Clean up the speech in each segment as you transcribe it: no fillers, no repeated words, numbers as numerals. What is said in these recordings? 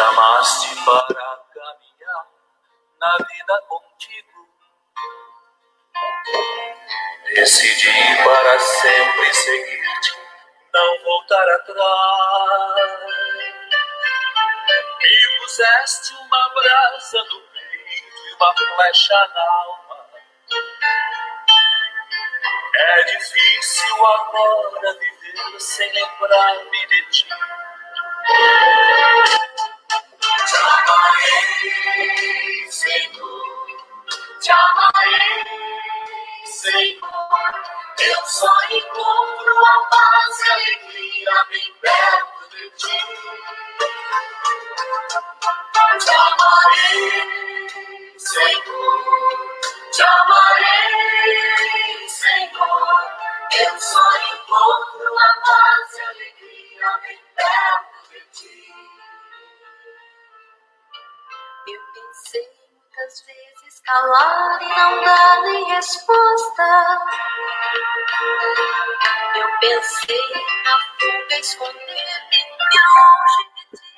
chamaste para caminhar na vida contigo. Decidi para sempre seguir-te, não voltar atrás. Me puseste uma brasa no peito e uma flecha na alma. É difícil agora viver sem lembrar-me de ti. Te amarei, Senhor, te amarei, Senhor. Eu só encontro a paz e a alegria bem perto de ti. Te amarei, Senhor, te amarei, Senhor. Eu só encontro a paz e a alegria bem perto de ti. Eu pensei muitas vezes calar e não dar nem resposta. Eu pensei na fuga, esconder-me e longe de ti.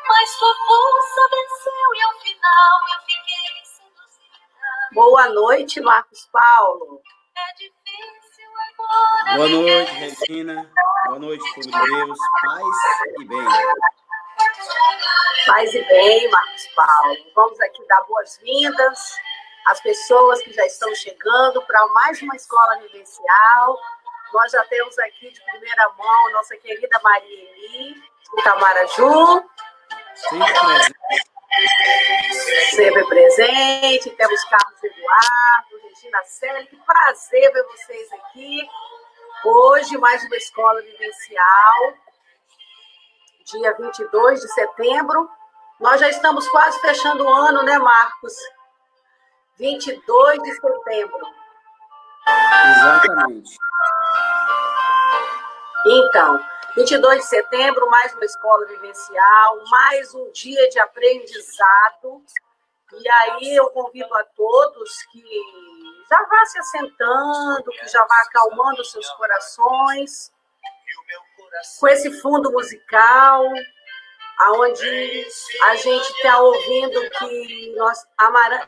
Mas tua força venceu e ao final eu fiquei seduzida. Boa noite, Marcos Paulo. É difícil agora. Boa noite, Regina. Boa noite, povo de Deus. Paz e bem. Paz e bem, Marcos Paulo. Vamos aqui dar boas-vindas às pessoas que já estão chegando para mais uma escola vivencial. Nós já temos aqui de primeira mão nossa querida Maria Eli, Itamaraju. Sempre presente. Temos Carlos Eduardo, Regina Célia. Que prazer ver vocês aqui. Hoje, mais uma escola vivencial. Dia 22 de setembro. Nós já estamos quase fechando o ano, né, Marcos? 22 de setembro. Exatamente. Então, 22 de setembro, mais uma escola vivencial, mais um dia de aprendizado. E aí eu convido a todos que já vá se assentando, que já vá acalmando os seus corações, com esse fundo musical, onde a gente está ouvindo que nós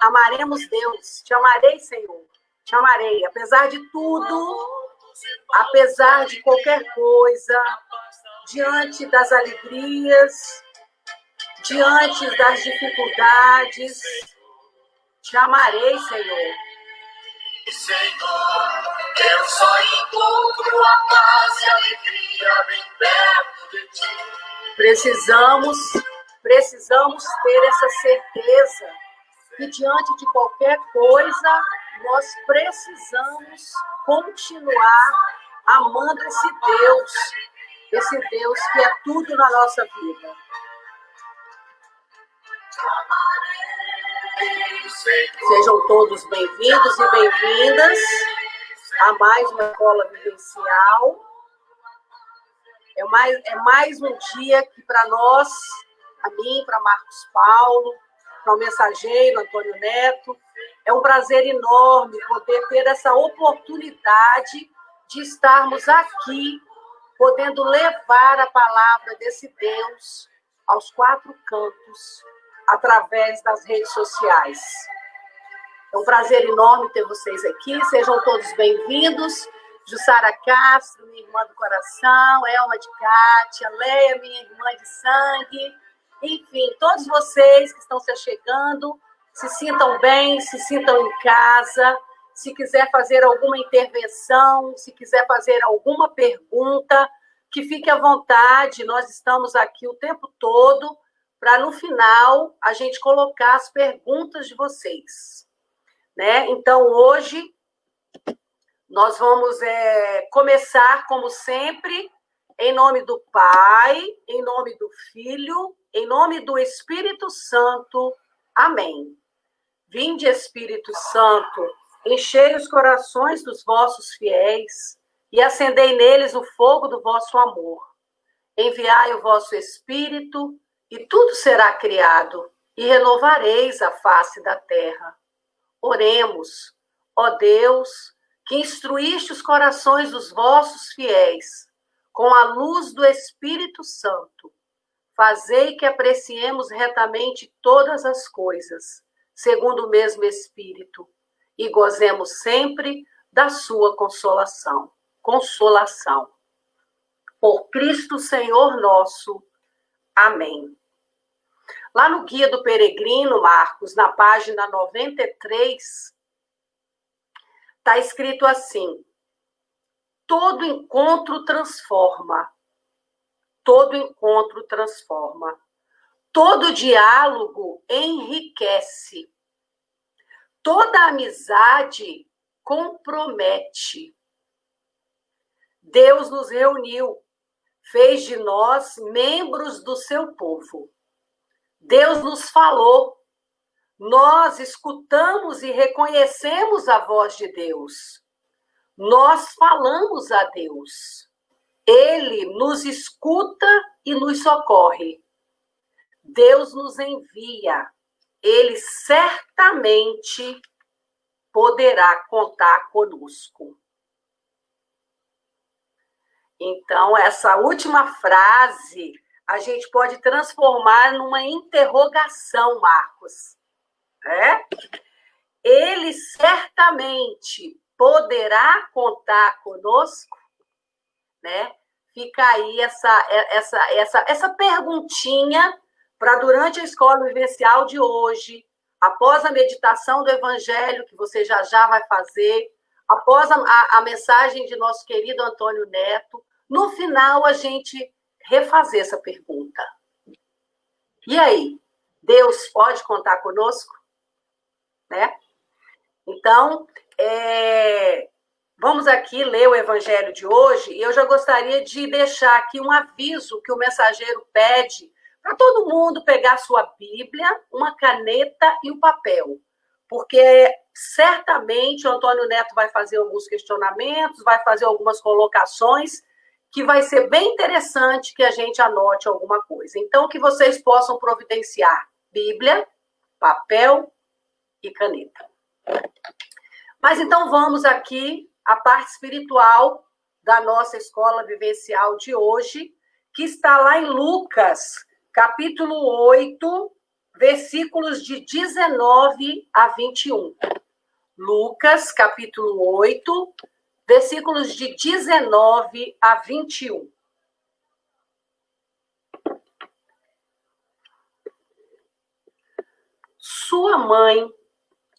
amaremos Deus. Te amarei, Senhor, te amarei. Apesar de tudo, apesar de qualquer coisa, diante das alegrias, diante das dificuldades, te amarei, Senhor. Senhor, eu só encontro a paz e a alegria bem perto de ti. Precisamos ter essa certeza que diante de qualquer coisa, nós precisamos continuar amando esse Deus que é tudo na nossa vida. Sejam todos bem-vindos e bem-vindas a mais uma escola vivencial. É mais um dia que para nós, para mim, para Marcos Paulo, para o mensageiro Antônio Neto, é um prazer enorme poder ter essa oportunidade de estarmos aqui, podendo levar a palavra desse Deus aos quatro cantos, através das redes sociais. É um prazer enorme ter vocês aqui, sejam todos bem-vindos. Jussara Castro, minha irmã do coração, Elma de Cátia, Leia, minha irmã de sangue, enfim, todos vocês que estão se achegando, se sintam bem, se sintam em casa. Se quiser fazer alguma intervenção, se quiser fazer alguma pergunta, que fique à vontade, nós estamos aqui o tempo todo para, no final, a gente colocar as perguntas de vocês, né? Então, hoje, nós vamos começar, como sempre, em nome do Pai, em nome do Filho, em nome do Espírito Santo. Amém. Vinde, Espírito Santo, enchei os corações dos vossos fiéis e acendei neles o fogo do vosso amor. Enviai o vosso Espírito e tudo será criado e renovareis a face da terra. Oremos, ó Deus, que instruíste os corações dos vossos fiéis com a luz do Espírito Santo, fazei que apreciemos retamente todas as coisas, segundo o mesmo Espírito, e gozemos sempre da sua consolação. Consolação. Por Cristo Senhor nosso. Amém. Lá no Guia do Peregrino, Marcos, na página 93, está escrito assim: todo encontro transforma. Todo encontro transforma. Todo diálogo enriquece. Toda amizade compromete. Deus nos reuniu, fez de nós membros do seu povo. Deus nos falou. Nós escutamos e reconhecemos a voz de Deus. Nós falamos a Deus. Ele nos escuta e nos socorre. Deus nos envia. Ele certamente poderá contar conosco. Então, essa última frase a gente pode transformar numa interrogação, Marcos. Ele certamente poderá contar conosco, né? Fica aí essa perguntinha para durante a escola vivencial de hoje, após a meditação do Evangelho, que você já vai fazer, após a mensagem de nosso querido Antônio Neto, no final a gente refazer essa pergunta. E aí, Deus pode contar conosco? Né? Então, vamos aqui ler o Evangelho de hoje, e eu já gostaria de deixar aqui um aviso que o mensageiro pede para todo mundo pegar sua Bíblia, uma caneta e um papel, porque certamente o Antônio Neto vai fazer alguns questionamentos, vai fazer algumas colocações, que vai ser bem interessante que a gente anote alguma coisa. Então, que vocês possam providenciar Bíblia, papel e caneta. Mas então vamos aqui à parte espiritual da nossa escola vivencial de hoje, que está lá em Lucas, capítulo 8, versículos de 19 a 21. Lucas, capítulo 8, versículos de 19 a 21. Sua mãe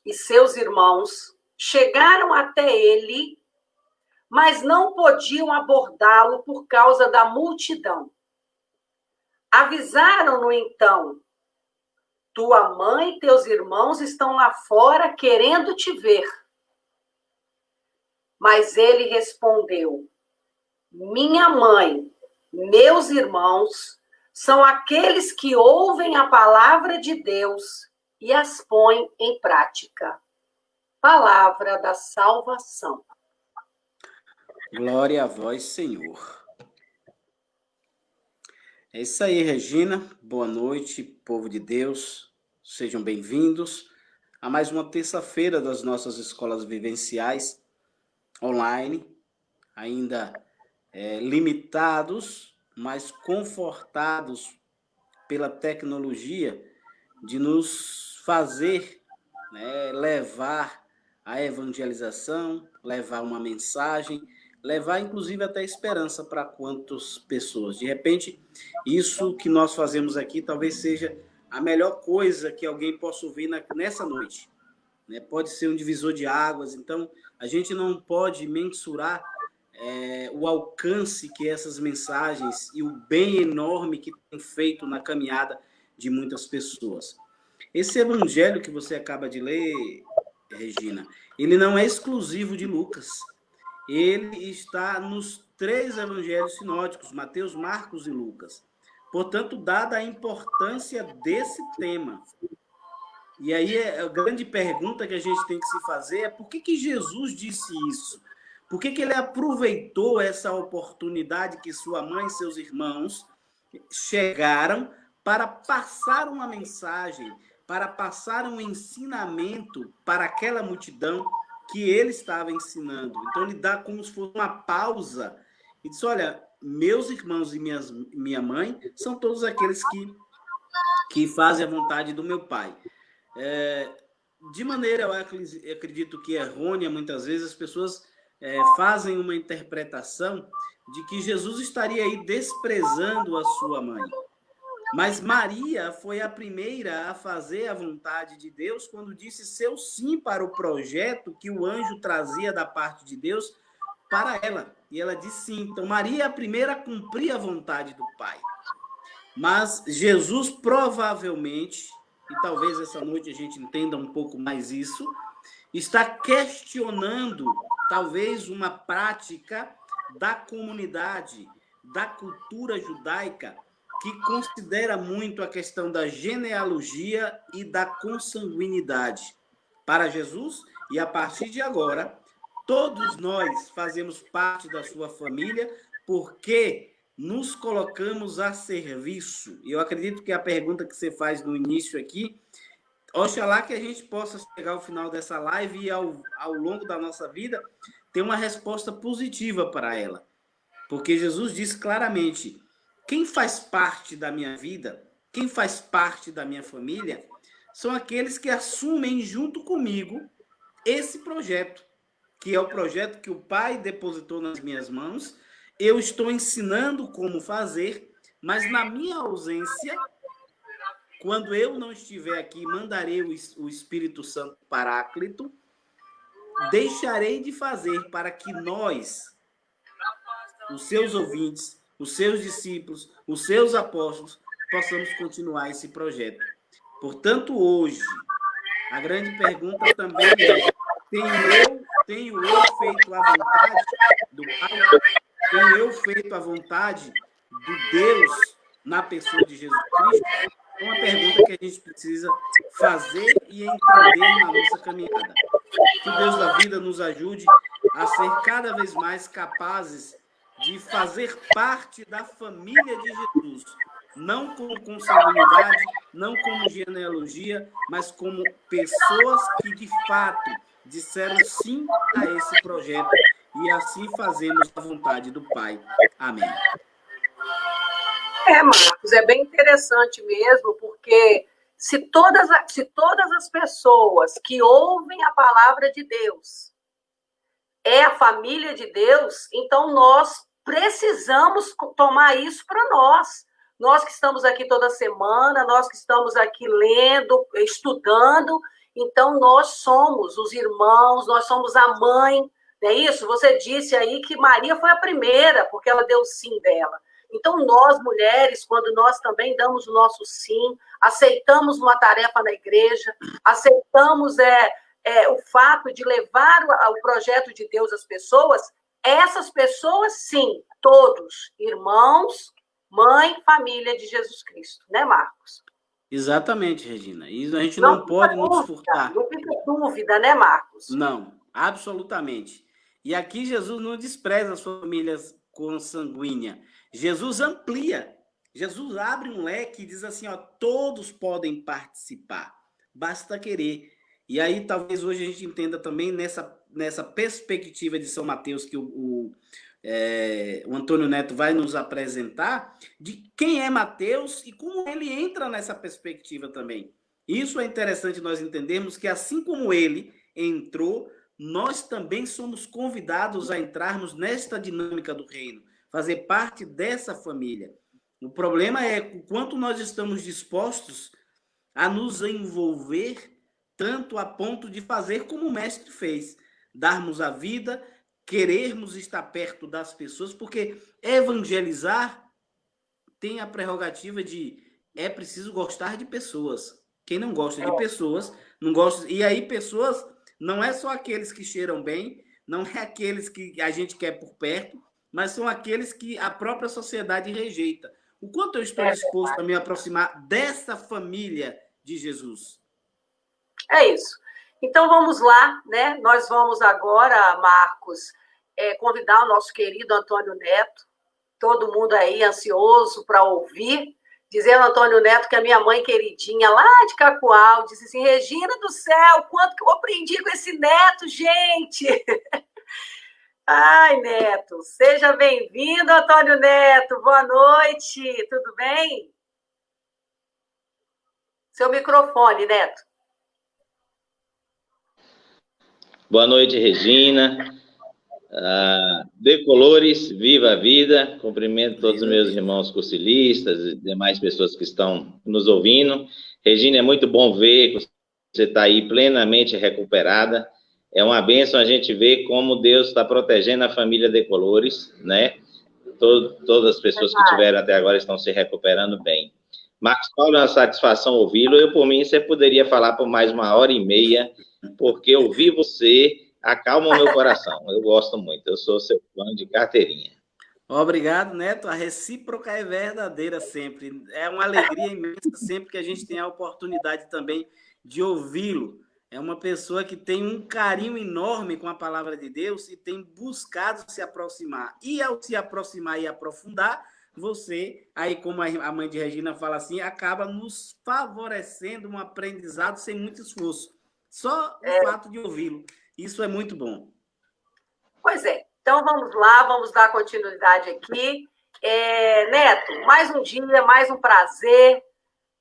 e seus irmãos chegaram até ele, mas não podiam abordá-lo por causa da multidão. Avisaram-no então: tua mãe e teus irmãos estão lá fora querendo te ver. Mas ele respondeu: minha mãe, meus irmãos, são aqueles que ouvem a palavra de Deus e as põem em prática. Palavra da salvação. Glória a vós, Senhor. É isso aí, Regina. Boa noite, povo de Deus. Sejam bem-vindos a mais uma terça-feira das nossas escolas vivenciais online, ainda limitados, mas confortados pela tecnologia de nos fazer levar a evangelização, levar uma mensagem, levar inclusive até esperança para quantas pessoas. De repente, isso que nós fazemos aqui talvez seja a melhor coisa que alguém possa ouvir nessa noite. Pode ser um divisor de águas, então a gente não pode mensurar o alcance que essas mensagens e o bem enorme que tem feito na caminhada de muitas pessoas. Esse evangelho que você acaba de ler, Regina, ele não é exclusivo de Lucas. Ele está nos 3 evangelhos sinóticos, Mateus, Marcos e Lucas. Portanto, dada a importância desse tema. E aí a grande pergunta que a gente tem que se fazer é por que Jesus disse isso? Por que ele aproveitou essa oportunidade que sua mãe e seus irmãos chegaram para passar uma mensagem, para passar um ensinamento para aquela multidão que ele estava ensinando? Então ele dá como se fosse uma pausa e diz: olha, meus irmãos e minha mãe são todos aqueles que fazem a vontade do meu Pai. De maneira, eu acredito que errônea, muitas vezes as pessoas fazem uma interpretação de que Jesus estaria aí desprezando a sua mãe. Mas Maria foi a primeira a fazer a vontade de Deus quando disse seu sim para o projeto que o anjo trazia da parte de Deus para ela. E ela disse sim. Então, Maria é a primeira a cumprir a vontade do Pai. Mas Jesus provavelmente, e talvez essa noite a gente entenda um pouco mais isso, está questionando talvez uma prática da comunidade, da cultura judaica, que considera muito a questão da genealogia e da consanguinidade. Para Jesus, e a partir de agora, todos nós fazemos parte da sua família porque nos colocamos a serviço. E eu acredito que a pergunta que você faz no início aqui, oxalá que a gente possa chegar ao final dessa live e ao longo da nossa vida ter uma resposta positiva para ela. Porque Jesus disse claramente: quem faz parte da minha vida, quem faz parte da minha família, são aqueles que assumem junto comigo esse projeto, que é o projeto que o Pai depositou nas minhas mãos. Eu estou ensinando como fazer, mas na minha ausência, quando eu não estiver aqui, mandarei o Espírito Santo Paráclito, deixarei de fazer para que nós, os seus ouvintes, os seus discípulos, os seus apóstolos, possamos continuar esse projeto. Portanto, hoje, a grande pergunta também é: tenho eu feito a vontade do Pai? Tenho eu feito a vontade do Deus na pessoa de Jesus Cristo? É uma pergunta que a gente precisa fazer e entender na nossa caminhada. Que o Deus da vida nos ajude a ser cada vez mais capazes de fazer parte da família de Jesus, não como consanguinidade, não como genealogia, mas como pessoas que de fato disseram sim a esse projeto, e assim fazemos a vontade do Pai. Amém. Marcos, é bem interessante mesmo, porque se todas as pessoas que ouvem a palavra de Deus é a família de Deus, então nós precisamos tomar isso para nós. Nós que estamos aqui toda semana, nós que estamos aqui lendo, estudando, então nós somos os irmãos, nós somos a mãe, não é isso? Você disse aí que Maria foi a primeira, porque ela deu o sim dela. Então nós, mulheres, quando nós também damos o nosso sim, aceitamos uma tarefa na igreja, aceitamos o fato de levar o projeto de Deus às pessoas, essas pessoas, sim, todos, irmãos, mãe, família de Jesus Cristo, né, Marcos? Exatamente, Regina. Isso a gente não pode nos furtar. Não fica dúvida, né, Marcos? Não, absolutamente. E aqui Jesus não despreza as famílias consanguíneas. Jesus amplia. Jesus abre um leque e diz assim, ó, todos podem participar. Basta querer. E aí talvez hoje a gente entenda também nessa perspectiva de São Mateus que o Antônio Neto vai nos apresentar, de quem é Mateus e como ele entra nessa perspectiva também. Isso é interessante nós entendermos, que assim como ele entrou, nós também somos convidados a entrarmos nesta dinâmica do reino, fazer parte dessa família. O problema é o quanto nós estamos dispostos a nos envolver tanto a ponto de fazer como o mestre fez, darmos a vida, querermos estar perto das pessoas, porque evangelizar tem a prerrogativa de é preciso gostar de pessoas. Quem não gosta de pessoas, não gosta. E aí, pessoas não é só aqueles que cheiram bem, não é aqueles que a gente quer por perto, mas são aqueles que a própria sociedade rejeita. O quanto eu estou disposto a me aproximar dessa família de Jesus? É isso. Então vamos lá, né? Nós vamos agora, Marcos, convidar o nosso querido Antônio Neto, todo mundo aí ansioso para ouvir, dizendo Antônio Neto que a minha mãe queridinha lá de Cacoal disse assim, Regina do céu, quanto que eu aprendi com esse neto, gente! Ai, Neto, seja bem-vindo, Antônio Neto. Boa noite, tudo bem? Seu microfone, Neto. Boa noite, Regina. Decolores, viva a vida. Cumprimento todos os meus irmãos cursilistas e demais pessoas que estão nos ouvindo. Regina, é muito bom ver que você está aí plenamente recuperada. É uma bênção a gente ver como Deus está protegendo a família Decolores, né? Todas as pessoas que tiveram até agora estão se recuperando bem. Marcos Paulo, é uma satisfação ouvi-lo. Eu, por mim, você poderia falar por mais 1h30, porque ouvir você acalma o meu coração. Eu gosto muito. Eu sou seu fã de carteirinha. Obrigado, Neto. A recíproca é verdadeira sempre. É uma alegria imensa sempre que a gente tem a oportunidade também de ouvi-lo. É uma pessoa que tem um carinho enorme com a palavra de Deus e tem buscado se aproximar. E ao se aproximar e aprofundar, você, aí como a mãe de Regina fala assim, acaba nos favorecendo um aprendizado sem muito esforço. Só o fato de ouvi-lo. Isso é muito bom. Pois é. Então, vamos lá, vamos dar continuidade aqui. Neto, mais um dia, mais um prazer,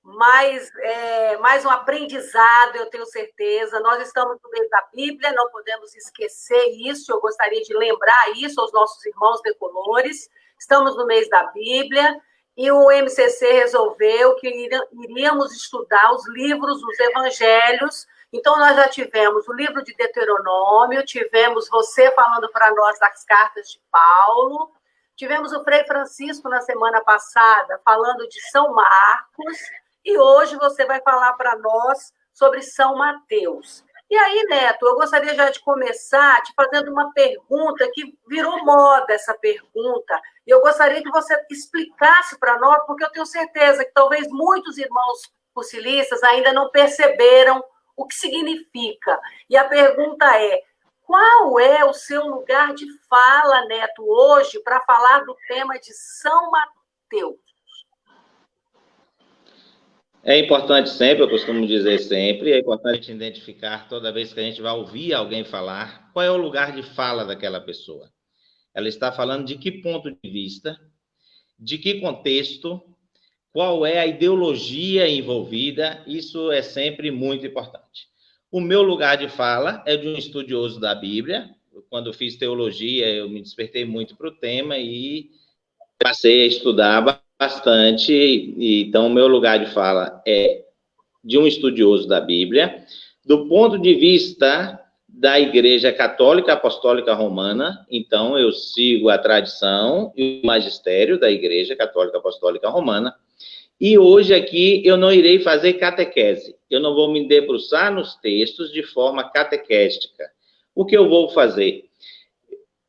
mais um aprendizado, eu tenho certeza. Nós estamos no mês da Bíblia, não podemos esquecer isso. Eu gostaria de lembrar isso aos nossos irmãos decolores. Estamos no mês da Bíblia e o MCC resolveu que iríamos estudar os livros, os evangelhos. Então, nós já tivemos o livro de Deuteronômio, tivemos você falando para nós das cartas de Paulo, tivemos o Frei Francisco na semana passada falando de São Marcos, e hoje você vai falar para nós sobre São Mateus. E aí, Neto, eu gostaria já de começar te fazendo uma pergunta que virou moda, essa pergunta, e eu gostaria que você explicasse para nós, porque eu tenho certeza que talvez muitos irmãos cursilistas ainda não perceberam o que significa. E a pergunta é, qual é o seu lugar de fala, Neto, hoje, para falar do tema de São Mateus? É importante sempre, eu costumo dizer sempre, é importante identificar toda vez que a gente vai ouvir alguém falar, qual é o lugar de fala daquela pessoa. Ela está falando de que ponto de vista, de que contexto, qual é a ideologia envolvida, isso é sempre muito importante. O meu lugar de fala é de um estudioso da Bíblia. Quando eu fiz teologia, eu me despertei muito para o tema e passei a estudar bastante. Então, o meu lugar de fala é de um estudioso da Bíblia, do ponto de vista da Igreja Católica Apostólica Romana. Então, eu sigo a tradição e o magistério da Igreja Católica Apostólica Romana. E hoje aqui eu não irei fazer catequese. Eu não vou me debruçar nos textos de forma catequéstica. O que eu vou fazer?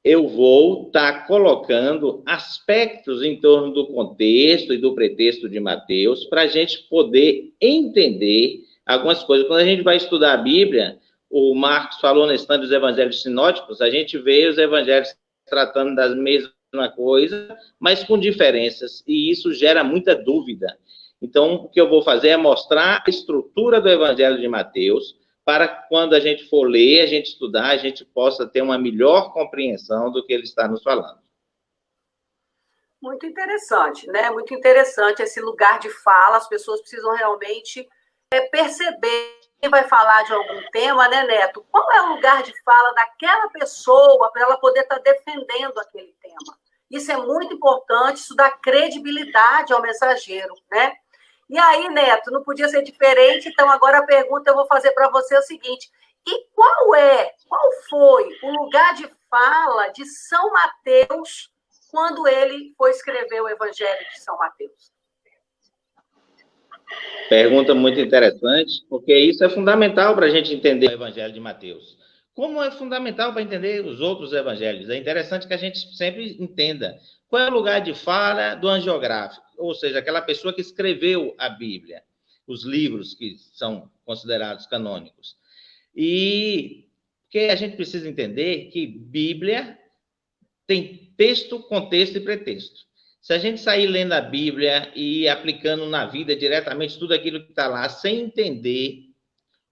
Eu vou estar colocando aspectos em torno do contexto e do pretexto de Mateus para a gente poder entender algumas coisas. Quando a gente vai estudar a Bíblia, o Marcos falou na questão dos evangelhos sinóticos, a gente vê os evangelhos tratando das mesmas coisa, mas com diferenças, e isso gera muita dúvida. Então, o que eu vou fazer é mostrar a estrutura do Evangelho de Mateus, para que quando a gente for ler, a gente estudar, a gente possa ter uma melhor compreensão do que ele está nos falando. Muito interessante, né? Muito interessante esse lugar de fala, as pessoas precisam realmente perceber. Quem vai falar de algum tema, né, Neto? Qual é o lugar de fala daquela pessoa para ela poder estar defendendo aquele tema? Isso é muito importante, isso dá credibilidade ao mensageiro, né? E aí, Neto, não podia ser diferente, então agora a pergunta eu vou fazer para você é o seguinte, e qual foi o lugar de fala de São Mateus quando ele foi escrever o Evangelho de São Mateus? Pergunta muito interessante, porque isso é fundamental para a gente entender o Evangelho de Mateus. Como é fundamental para entender os outros evangelhos? É interessante que a gente sempre entenda qual é o lugar de fala do angiográfico, ou seja, aquela pessoa que escreveu a Bíblia, os livros que são considerados canônicos. E que a gente precisa entender que Bíblia tem texto, contexto e pretexto. Se a gente sair lendo a Bíblia e aplicando na vida diretamente tudo aquilo que está lá, sem entender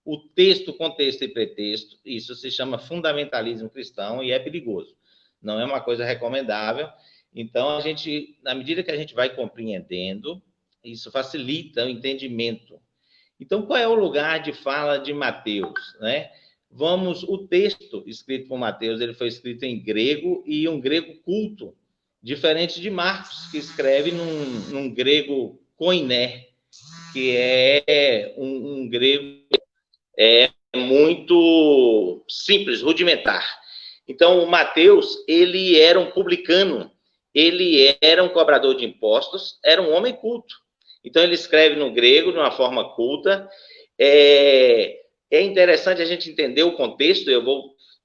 o texto, contexto e pretexto, isso se chama fundamentalismo cristão e é perigoso. não é uma coisa recomendável. Então, a gente, na medida que a gente vai compreendendo, isso facilita o entendimento. Então, qual é o lugar de fala de Mateus, né? O texto escrito por Mateus, ele foi escrito em grego e um grego culto, diferente de Marcos, que escreve num grego koiné, que é um grego muito simples, rudimentar. Então, o Mateus, ele era um publicano, ele era um cobrador de impostos, era um homem culto. Então, ele escreve no grego, de uma forma culta. É interessante a gente entender o contexto.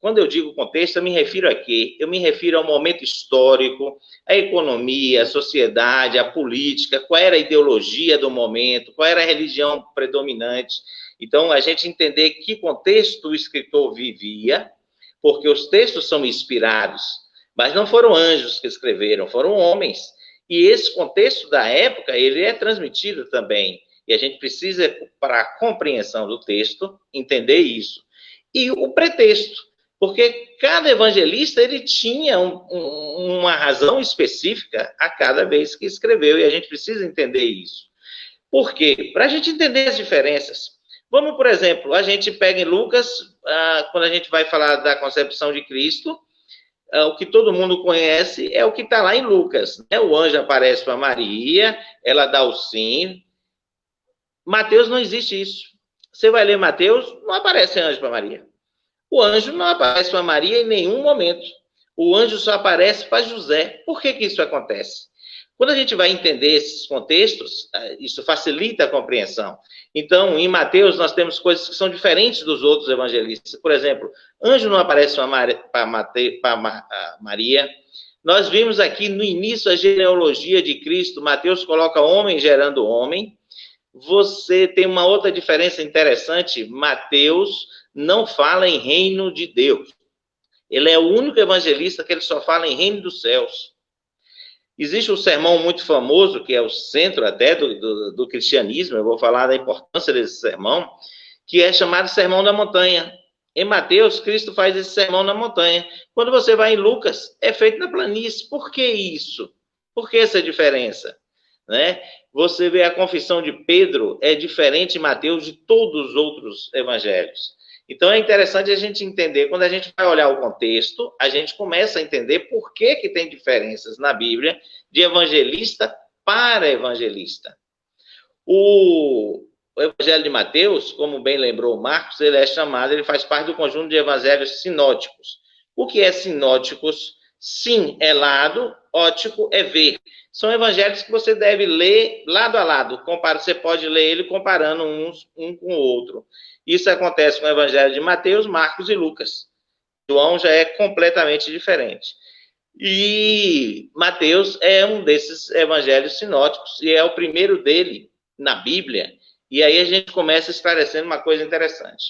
Quando eu digo contexto, eu me refiro a quê? Eu me refiro ao momento histórico, a economia, a sociedade, a política, qual era a ideologia do momento, qual era a religião predominante. Então, a gente entender que contexto o escritor vivia, porque os textos são inspirados, mas não foram anjos que escreveram, foram homens. E esse contexto da época, ele é transmitido também. E a gente precisa, para a compreensão do texto, entender isso. E o pretexto, porque cada evangelista, ele tinha uma razão específica a cada vez que escreveu, e a gente precisa entender isso. Por quê? Para a gente entender as diferenças. Vamos, por exemplo, a gente pega em Lucas, quando a gente vai falar da concepção de Cristo, o que todo mundo conhece é o que está lá em Lucas, né? O anjo aparece para Maria, ela dá o sim. Mateus não existe isso. Você vai ler Mateus, não aparece anjo para Maria. O anjo não aparece para Maria em nenhum momento. O anjo só aparece para José. Por que isso acontece? Quando a gente vai entender esses contextos, isso facilita a compreensão. Então, em Mateus, nós temos coisas que são diferentes dos outros evangelistas. Por exemplo, anjo não aparece para Maria. Nós vimos aqui no início a genealogia de Cristo. Mateus coloca homem gerando homem. Você tem uma outra diferença interessante. Mateus não fala em reino de Deus. Ele é o único evangelista que ele só fala em reino dos céus. Existe um sermão muito famoso, que é o centro até do cristianismo, eu vou falar da importância desse sermão, que é chamado Sermão da Montanha. Em Mateus, Cristo faz esse sermão na montanha. Quando você vai em Lucas, é feito na planície. Por que isso? Por que essa diferença? Né? Você vê a confissão de Pedro, é diferente em Mateus de todos os outros evangelhos. Então, é interessante a gente entender, quando a gente vai olhar o contexto, a gente começa a entender por que tem diferenças na Bíblia de evangelista para evangelista. O Evangelho de Mateus, como bem lembrou Marcos, ele faz parte do conjunto de evangelhos sinóticos. O que é sinóticos? Sim é lado, ótico é ver. São evangelhos que você deve ler lado a lado. Você pode ler ele comparando um com o outro. Isso acontece com o Evangelho de Mateus, Marcos e Lucas. João já é completamente diferente. E Mateus é um desses evangelhos sinóticos, e é o primeiro dele na Bíblia. E aí a gente começa esclarecendo uma coisa interessante.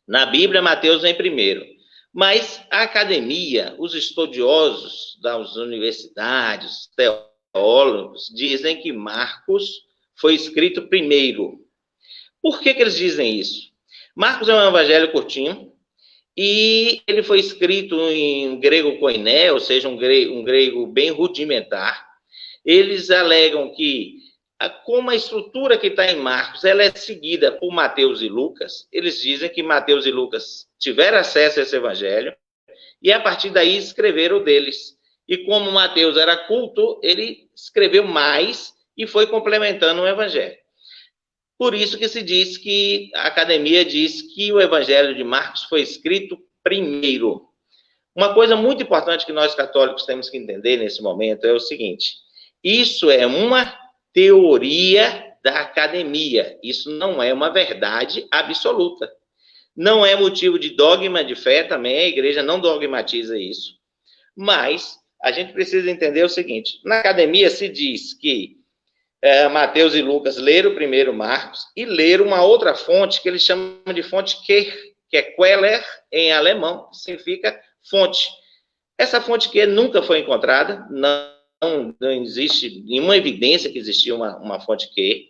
Na Bíblia, Mateus vem primeiro. Mas a academia, os estudiosos das universidades, teólogos, dizem que Marcos foi escrito primeiro. Por que eles dizem isso? Marcos é um evangelho curtinho e ele foi escrito em grego koiné, ou seja, um grego bem rudimentar. Eles alegam que, como a estrutura que está em Marcos, ela é seguida por Mateus e Lucas, eles dizem que Mateus e Lucas tiveram acesso a esse evangelho e, a partir daí, escreveram o deles. E como Mateus era culto, ele escreveu mais e foi complementando o evangelho. Por isso que se diz que a academia diz que o Evangelho de Marcos foi escrito primeiro. Uma coisa muito importante que nós católicos temos que entender nesse momento é o seguinte: isso é uma teoria da academia, isso não é uma verdade absoluta. Não é motivo de dogma de fé também, a igreja não dogmatiza isso. Mas a gente precisa entender o seguinte: na academia se diz que Mateus e Lucas leram primeiro Marcos e leram uma outra fonte que eles chamam de fonte Kehr, que é Queller em alemão, que significa fonte. Essa fonte Kehr nunca foi encontrada, não existe nenhuma evidência que existia uma fonte Kehr.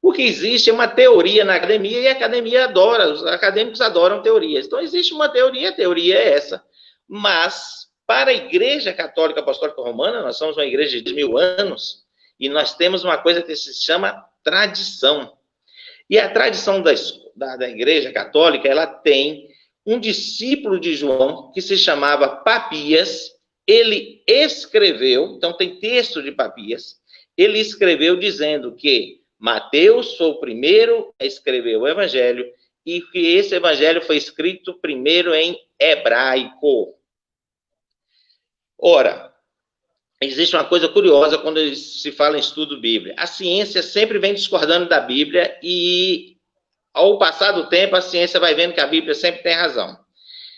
O que existe é uma teoria na academia e a academia adora, os acadêmicos adoram teorias. Então existe uma teoria, a teoria é essa. Mas, Para a Igreja Católica Apostólica Romana, nós somos uma igreja de 1000 anos, e nós temos uma coisa que se chama tradição. E a tradição da Igreja Católica, ela tem um discípulo de João, que se chamava Papias. Ele escreveu, então tem texto de Papias, ele escreveu dizendo que Mateus foi o primeiro a escrever o Evangelho, e que esse Evangelho foi escrito primeiro em hebraico. Ora, existe uma coisa curiosa quando se fala em estudo bíblico. A ciência sempre vem discordando da Bíblia e, ao passar do tempo, a ciência vai vendo que a Bíblia sempre tem razão.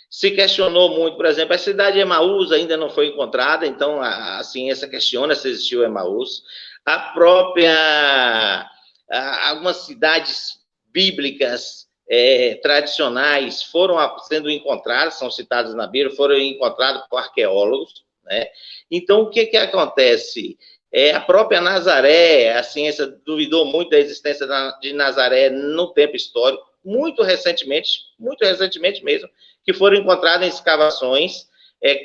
Se questionou muito, por exemplo, a cidade de Emaús ainda não foi encontrada, então a ciência questiona se existiu Emaús. Algumas cidades bíblicas tradicionais foram sendo encontradas, são citadas na Bíblia, foram encontradas por arqueólogos, né? Então, o que acontece? A própria Nazaré, a ciência duvidou muito da existência de Nazaré no tempo histórico, muito recentemente mesmo, que foram encontradas em escavações,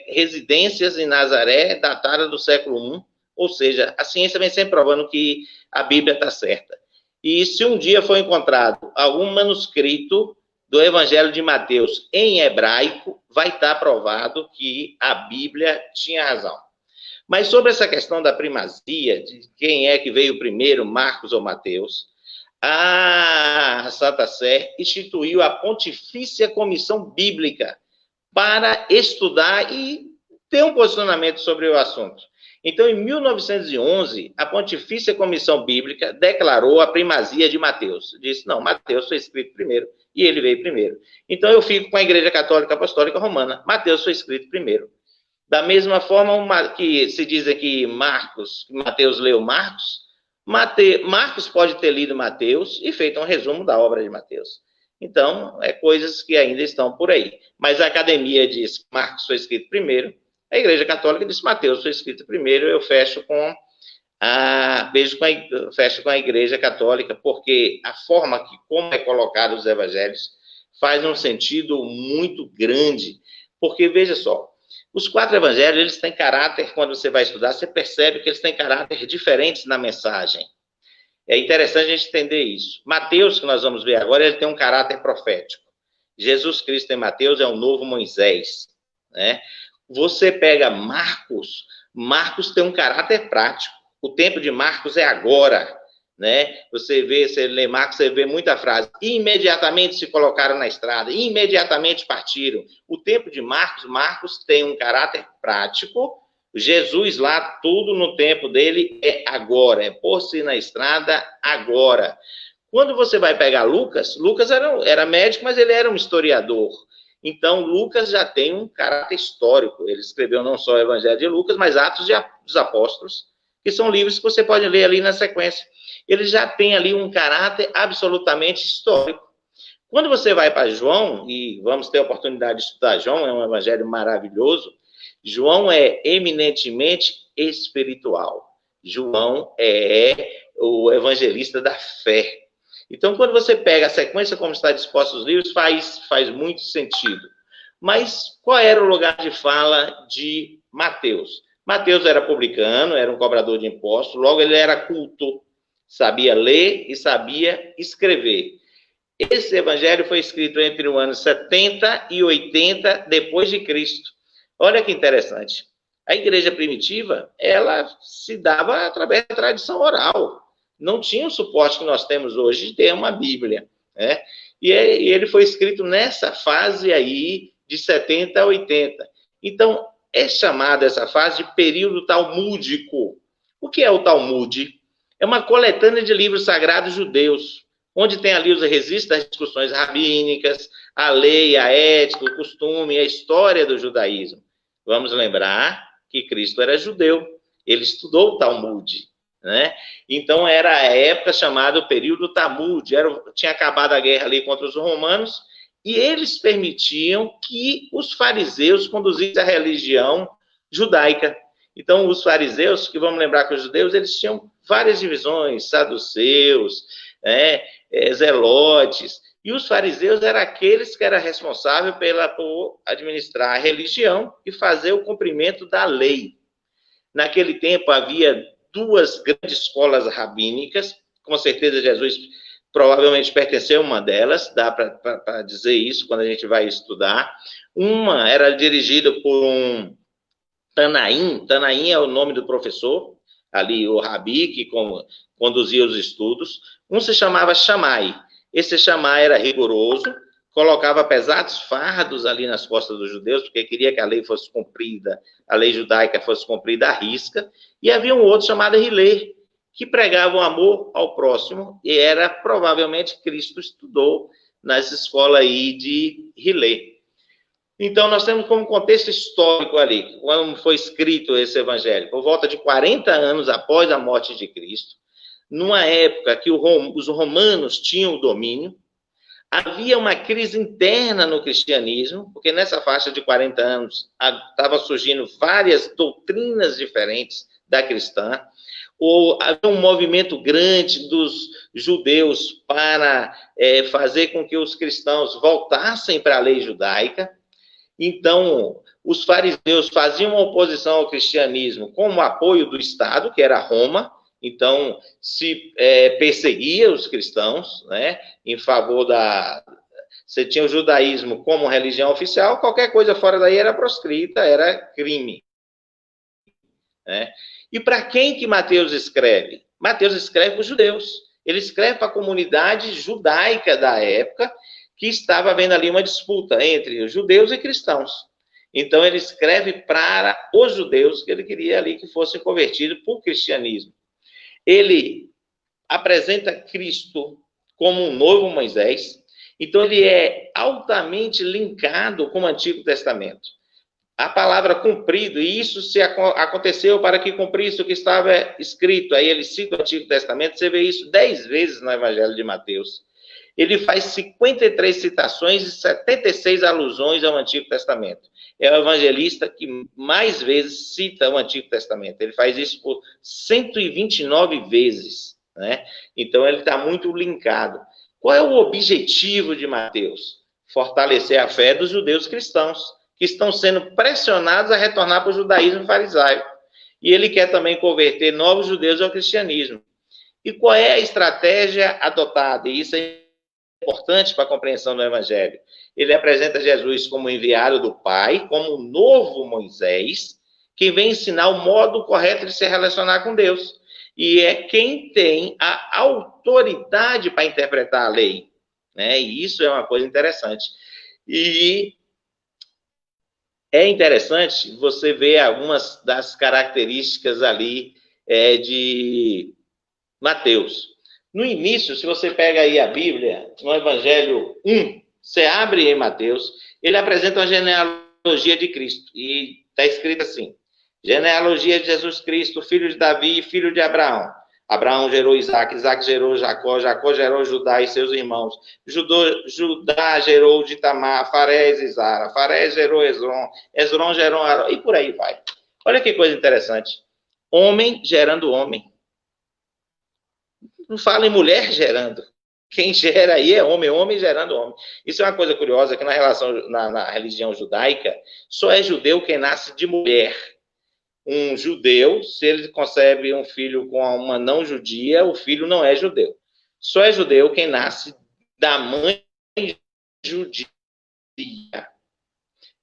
residências em Nazaré, datadas do século I, ou seja, a ciência vem sempre provando que a Bíblia está certa. E se um dia for encontrado algum manuscrito do Evangelho de Mateus em hebraico, vai estar provado que a Bíblia tinha razão. Mas sobre essa questão da primazia, de quem é que veio primeiro, Marcos ou Mateus, a Santa Sé instituiu a Pontifícia Comissão Bíblica para estudar e ter um posicionamento sobre o assunto. Então, em 1911, a Pontifícia Comissão Bíblica declarou a primazia de Mateus. Disse, não, Mateus foi escrito primeiro e ele veio primeiro. Então, eu fico com a Igreja Católica Apostólica Romana. Mateus foi escrito primeiro. Da mesma forma que se diz aqui que Mateus leu Marcos, Marcos pode ter lido Mateus e feito um resumo da obra de Mateus. Então, coisas que ainda estão por aí. Mas a academia diz que Marcos foi escrito primeiro, a Igreja Católica diz que Mateus foi escrito primeiro. Eu fecho com a Igreja Católica, porque a forma como é colocado os evangelhos faz um sentido muito grande. Porque, veja só, os 4 evangelhos, eles têm caráter, quando você vai estudar, você percebe que eles têm caráter diferentes na mensagem. É interessante a gente entender isso. Mateus, que nós vamos ver agora, ele tem um caráter profético. Jesus Cristo em Mateus é o novo Moisés, né? Você pega Marcos tem um caráter prático. O tempo de Marcos é agora, né? Você lê Marcos, você vê muita frase. Imediatamente se colocaram na estrada, imediatamente partiram. O tempo de Marcos tem um caráter prático. Jesus lá, tudo no tempo dele é agora, é pôr-se na estrada agora. Quando você vai pegar Lucas era médico, mas ele era um historiador. Então, Lucas já tem um caráter histórico. Ele escreveu não só o Evangelho de Lucas, mas Atos dos Apóstolos, que são livros que você pode ler ali na sequência. Ele já tem ali um caráter absolutamente histórico. Quando você vai para João, e vamos ter a oportunidade de estudar João, é um evangelho maravilhoso, João é eminentemente espiritual. João é o evangelista da fé. Então, quando você pega a sequência como está disposta os livros, faz muito sentido. Mas qual era o lugar de fala de Mateus? Mateus era publicano, era um cobrador de impostos, logo ele era culto, sabia ler e sabia escrever. Esse evangelho foi escrito entre o ano 70 e 80 depois de Cristo. Olha que interessante. A igreja primitiva, ela se dava através da tradição oral. Não tinha o suporte que nós temos hoje de ter uma Bíblia, né? E ele foi escrito nessa fase aí de 70 a 80. Então, é chamada essa fase de período talmúdico. O que é o Talmud? É uma coletânea de livros sagrados judeus, onde tem ali os registros das discussões rabínicas, a lei, a ética, o costume, a história do judaísmo. Vamos lembrar que Cristo era judeu, ele estudou o Talmud, né? Então, era a época chamada o período Talmud, tinha acabado a guerra ali contra os romanos, e eles permitiam que os fariseus conduzissem a religião judaica. Então, os fariseus, que vamos lembrar que os judeus, eles tinham várias divisões, saduceus, zelotes, E os fariseus eram aqueles que eram responsáveis por administrar a religião e fazer o cumprimento da lei. Naquele tempo havia duas grandes escolas rabínicas, com certeza Jesus provavelmente pertenceu a uma delas, dá para dizer isso quando a gente vai estudar. Uma era dirigida por um Tanaim. Tanaim é o nome do professor, ali o rabi que conduzia os estudos. Um se chamava Shammai. Esse Shammai era rigoroso, colocava pesados fardos ali nas costas dos judeus, porque queria que a lei fosse cumprida, a lei judaica fosse cumprida à risca. E havia um outro chamado Hillel, que pregava o amor ao próximo, e era, provavelmente, Cristo estudou nessa escola aí de Hillel. Então, nós temos como contexto histórico ali, quando foi escrito esse evangelho, por volta de 40 anos após a morte de Cristo, numa época que os romanos tinham o domínio, havia uma crise interna no cristianismo, porque nessa faixa de 40 anos estava surgindo várias doutrinas diferentes da cristã, havia um movimento grande dos judeus para fazer com que os cristãos voltassem para a lei judaica. Então, os fariseus faziam uma oposição ao cristianismo com o apoio do Estado, que era Roma. Então, se perseguia os cristãos, né, em favor da... Você tinha o judaísmo como religião oficial, qualquer coisa fora daí era proscrita, era crime. Né? E para quem que Mateus escreve? Mateus escreve para os judeus. Ele escreve para a comunidade judaica da época, que estava havendo ali uma disputa entre os judeus e cristãos. Então, ele escreve para os judeus, que ele queria ali que fossem convertidos para o cristianismo. Ele apresenta Cristo como um novo Moisés, então ele é altamente linkado com o Antigo Testamento. A palavra cumprido, e isso se aconteceu para que cumprisse o que estava escrito. Aí ele cita o Antigo Testamento, você vê isso 10 vezes no Evangelho de Mateus. Ele faz 53 citações e 76 alusões ao Antigo Testamento. É o evangelista que mais vezes cita o Antigo Testamento. Ele faz isso por 129 vezes. Né? Então, ele está muito linkado. Qual é o objetivo de Mateus? Fortalecer a fé dos judeus cristãos, que estão sendo pressionados a retornar para o judaísmo farisaico. E ele quer também converter novos judeus ao cristianismo. E qual é a estratégia adotada? E isso é importante para a compreensão do Evangelho. Ele apresenta Jesus como enviado do Pai, como um novo Moisés, que vem ensinar o modo correto de se relacionar com Deus. E é quem tem a autoridade para interpretar a lei. Né? E isso é uma coisa interessante. E é interessante você ver algumas das características ali de Mateus. No início, se você pega aí a Bíblia, no Evangelho 1, você abre em Mateus, ele apresenta uma genealogia de Cristo. E está escrito assim: genealogia de Jesus Cristo, filho de Davi, filho de Abraão. Abraão gerou Isaac, Isaac gerou Jacó, Jacó gerou Judá e seus irmãos. Judá gerou de Tamar, Farés e Zara. Farés gerou Esrom, Esrom gerou Arão, e por aí vai. Olha que coisa interessante. Homem gerando homem. Não fala em mulher gerando. Quem gera aí é homem, homem gerando homem. Isso é uma coisa curiosa, que na religião judaica, só é judeu quem nasce de mulher. Um judeu, se ele concebe um filho com uma não judia, o filho não é judeu. Só é judeu quem nasce da mãe judia.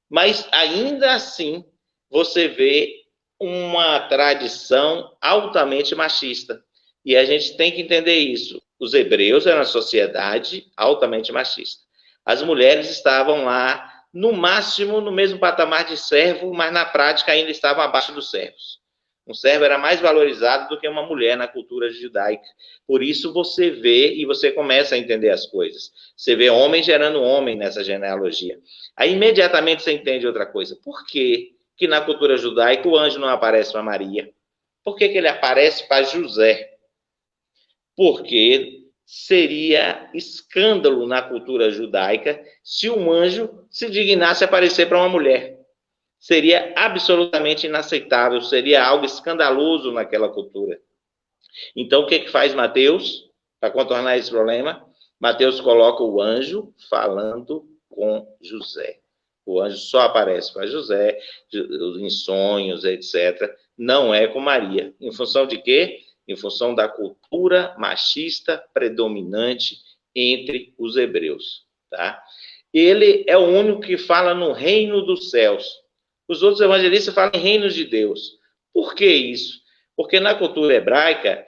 Mas, ainda assim, você vê uma tradição altamente machista. E a gente tem que entender isso. Os hebreus eram uma sociedade altamente machista. As mulheres estavam lá, no máximo, no mesmo patamar de servo, mas na prática ainda estavam abaixo dos servos. Um servo era mais valorizado do que uma mulher na cultura judaica. Por isso você vê e você começa a entender as coisas. Você vê homem gerando homem nessa genealogia. Aí imediatamente você entende outra coisa. Por que na cultura judaica o anjo não aparece para Maria? Por que ele aparece para José? Porque seria escândalo na cultura judaica se um anjo se dignasse aparecer para uma mulher. Seria absolutamente inaceitável, seria algo escandaloso naquela cultura. Então, o que faz Mateus para contornar esse problema? Mateus coloca o anjo falando com José. O anjo só aparece para José, em sonhos, etc. Não é com Maria. Em função de quê? Em função da cultura machista predominante entre os hebreus. Tá? Ele é o único que fala no reino dos céus. Os outros evangelistas falam em reinos de Deus. Por que isso? Porque na cultura hebraica,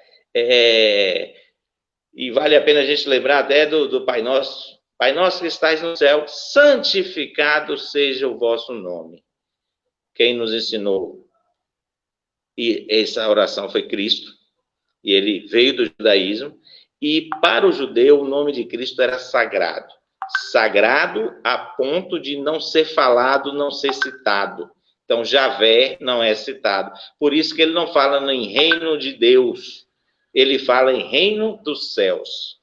e vale a pena a gente lembrar até do Pai Nosso. Pai Nosso que estais no céu, santificado seja o vosso nome. Quem nos ensinou e essa oração foi Cristo, e ele veio do judaísmo, e para o judeu o nome de Cristo era sagrado. Sagrado a ponto de não ser falado, não ser citado. Então, Javé não é citado. Por isso que ele não fala em reino de Deus, ele fala em reino dos céus.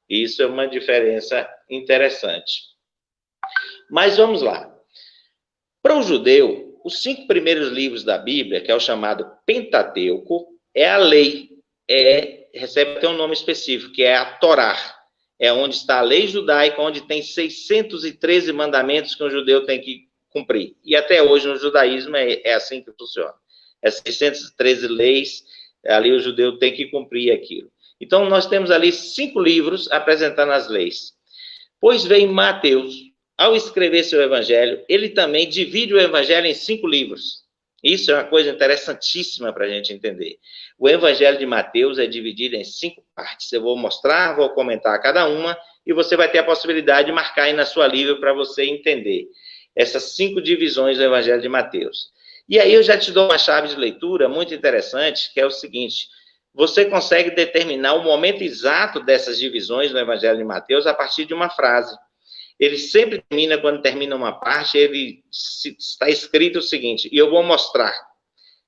Isso é uma diferença interessante. Mas vamos lá. Para o judeu, os 5 primeiros livros da Bíblia, que é o chamado Pentateuco, é a lei, recebe até um nome específico, que é a Torá. É onde está a lei judaica, onde tem 613 mandamentos que um judeu tem que cumprir. E até hoje no judaísmo é assim que funciona. É 613 leis, ali o judeu tem que cumprir aquilo. Então nós temos ali 5 livros apresentando as leis. Pois vem Mateus, ao escrever seu evangelho, ele também divide o evangelho em 5 livros. Isso é uma coisa interessantíssima para a gente entender. O evangelho de Mateus é dividido em 5 partes. Eu vou mostrar, vou comentar cada uma, e você vai ter a possibilidade de marcar aí na sua Bíblia para você entender essas 5 divisões do evangelho de Mateus. E aí eu já te dou uma chave de leitura muito interessante, que é o seguinte: você consegue determinar o momento exato dessas divisões no evangelho de Mateus a partir de uma frase. Ele sempre termina, quando termina uma parte, está escrito o seguinte, e eu vou mostrar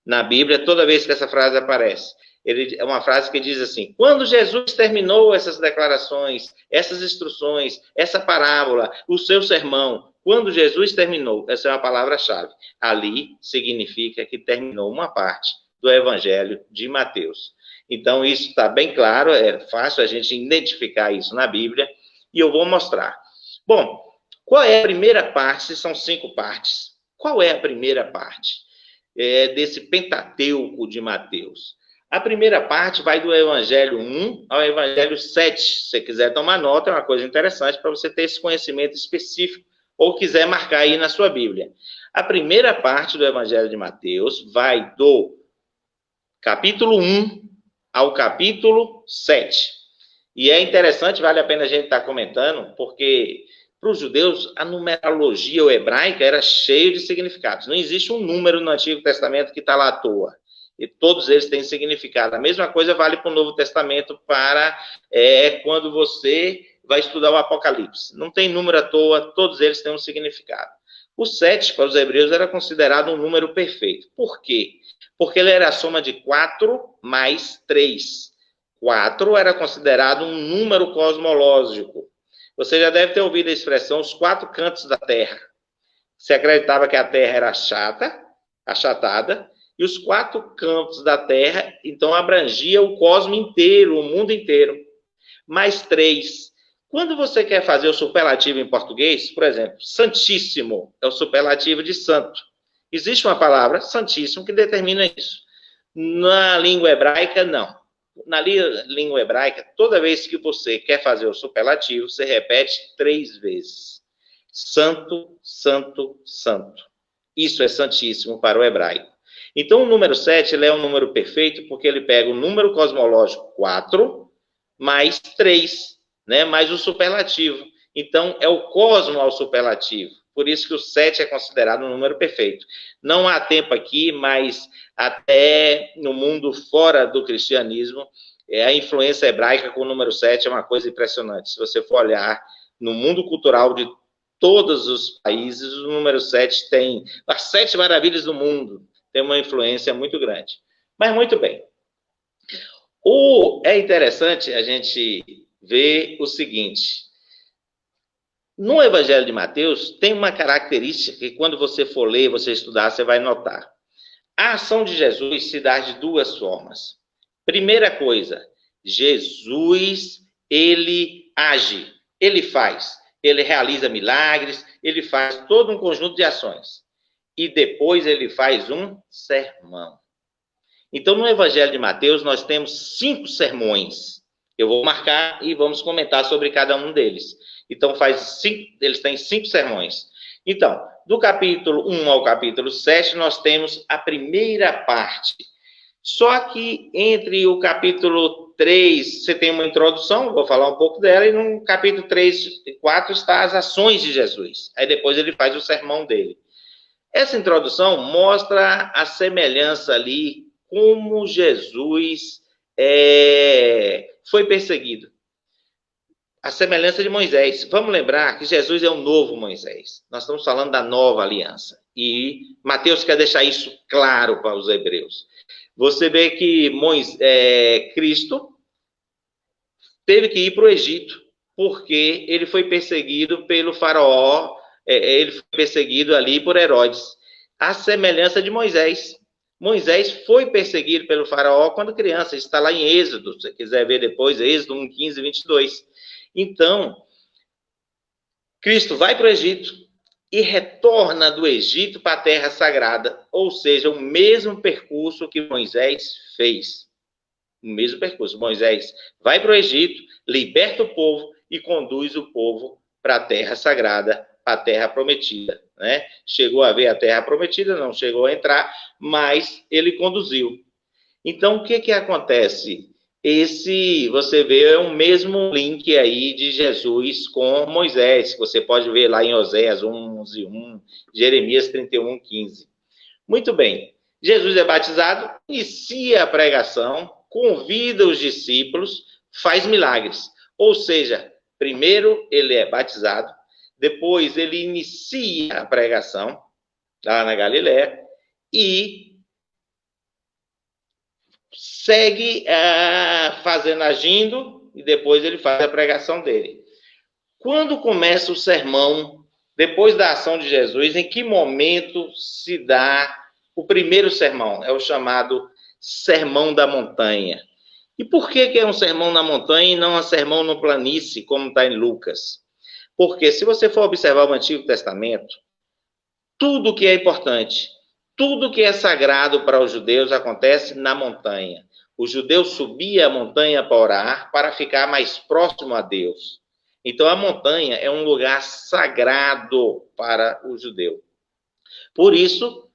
na Bíblia toda vez que essa frase aparece. É uma frase que diz assim: quando Jesus terminou essas declarações, essas instruções, essa parábola, o seu sermão, quando Jesus terminou, essa é uma palavra-chave. Ali significa que terminou uma parte do Evangelho de Mateus. Então, isso está bem claro, é fácil a gente identificar isso na Bíblia, e eu vou mostrar. Bom, qual é a primeira parte? São 5 partes. Qual é a primeira parte desse Pentateuco de Mateus? A primeira parte vai do Evangelho 1 ao Evangelho 7. Se você quiser tomar nota, é uma coisa interessante para você ter esse conhecimento específico, ou quiser marcar aí na sua Bíblia. A primeira parte do Evangelho de Mateus vai do capítulo 1 ao capítulo 7. E é interessante, vale a pena a gente estar comentando, porque para os judeus a numerologia hebraica era cheia de significados. Não existe um número no Antigo Testamento que está lá à toa. E todos eles têm significado. A mesma coisa vale para o Novo Testamento para quando você vai estudar o Apocalipse. Não tem número à toa, todos eles têm um significado. O 7, para os hebreus, era considerado um número perfeito. Por quê? Porque ele era a soma de 4 mais 3. 4 era considerado um número cosmológico. Você já deve ter ouvido a expressão os 4 cantos da Terra. Se acreditava que a Terra era achatada, e os 4 cantos da Terra, então, abrangia o cosmo inteiro, o mundo inteiro. Mais 3. Quando você quer fazer o superlativo em português, por exemplo, santíssimo é o superlativo de santo. Existe uma palavra, santíssimo, que determina isso. Na língua hebraica, não. Na língua hebraica, toda vez que você quer fazer o superlativo, você repete 3 vezes. Santo, santo, santo. Isso é santíssimo para o hebraico. Então, o número 7 ele é um número perfeito porque ele pega o número cosmológico 4 mais 3, né, mais o superlativo. Então, é o cosmo ao superlativo. Por isso que o 7 é considerado um número perfeito. Não há tempo aqui, mas até no mundo fora do cristianismo, a influência hebraica com o número 7 é uma coisa impressionante. Se você for olhar no mundo cultural de todos os países, o número 7 tem as 7 maravilhas do mundo. Tem uma influência muito grande. Mas muito bem. É interessante a gente ver o seguinte. No Evangelho de Mateus, tem uma característica que quando você for ler, você estudar, você vai notar. A ação de Jesus se dá de 2 formas. Primeira coisa, Jesus, ele age, ele faz. Ele realiza milagres, ele faz todo um conjunto de ações. E depois ele faz um sermão. Então, no Evangelho de Mateus, nós temos 5 sermões. Eu vou marcar e vamos comentar sobre cada um deles. Então, eles têm 5 sermões. Então, do capítulo 1 ao capítulo 7, nós temos a primeira parte. Só que entre o capítulo 3, você tem uma introdução, vou falar um pouco dela, e no capítulo 3 e 4 está as ações de Jesus. Aí depois ele faz o sermão dele. Essa introdução mostra a semelhança ali, como Jesus foi perseguido. A semelhança de Moisés. Vamos lembrar que Jesus é o novo Moisés. Nós estamos falando da nova aliança. E Mateus quer deixar isso claro para os hebreus. Você vê que Cristo teve que ir para o Egito, porque ele foi perseguido pelo faraó, ele foi perseguido ali por Herodes. A semelhança de Moisés. Moisés foi perseguido pelo faraó quando criança, está lá em Êxodo, se você quiser ver depois, Êxodo 1, 15 e 22. Então, Cristo vai para o Egito e retorna do Egito para a Terra Sagrada, ou seja, o mesmo percurso que Moisés fez. O mesmo percurso. Moisés vai para o Egito, liberta o povo e conduz o povo para a Terra Sagrada, a Terra Prometida. Né? Chegou a ver a Terra Prometida, não chegou a entrar, mas ele conduziu. Então, o que acontece? Você vê o mesmo link aí de Jesus com Moisés, que você pode ver lá em Oséias 11:1, Jeremias 31:15. Muito bem. Jesus é batizado, inicia a pregação, convida os discípulos, faz milagres. Ou seja, primeiro ele é batizado, depois ele inicia a pregação lá na Galiléia e segue agindo, e depois ele faz a pregação dele. Quando começa o sermão, depois da ação de Jesus, em que momento se dá o primeiro sermão? É o chamado Sermão da Montanha. E por que é um sermão na montanha e não um sermão no planície, como está em Lucas? Porque se você for observar o Antigo Testamento, tudo que é importante, tudo que é sagrado para os judeus acontece na montanha. O judeu subia a montanha para orar, para ficar mais próximo a Deus. Então, a montanha é um lugar sagrado para o judeu. Por isso,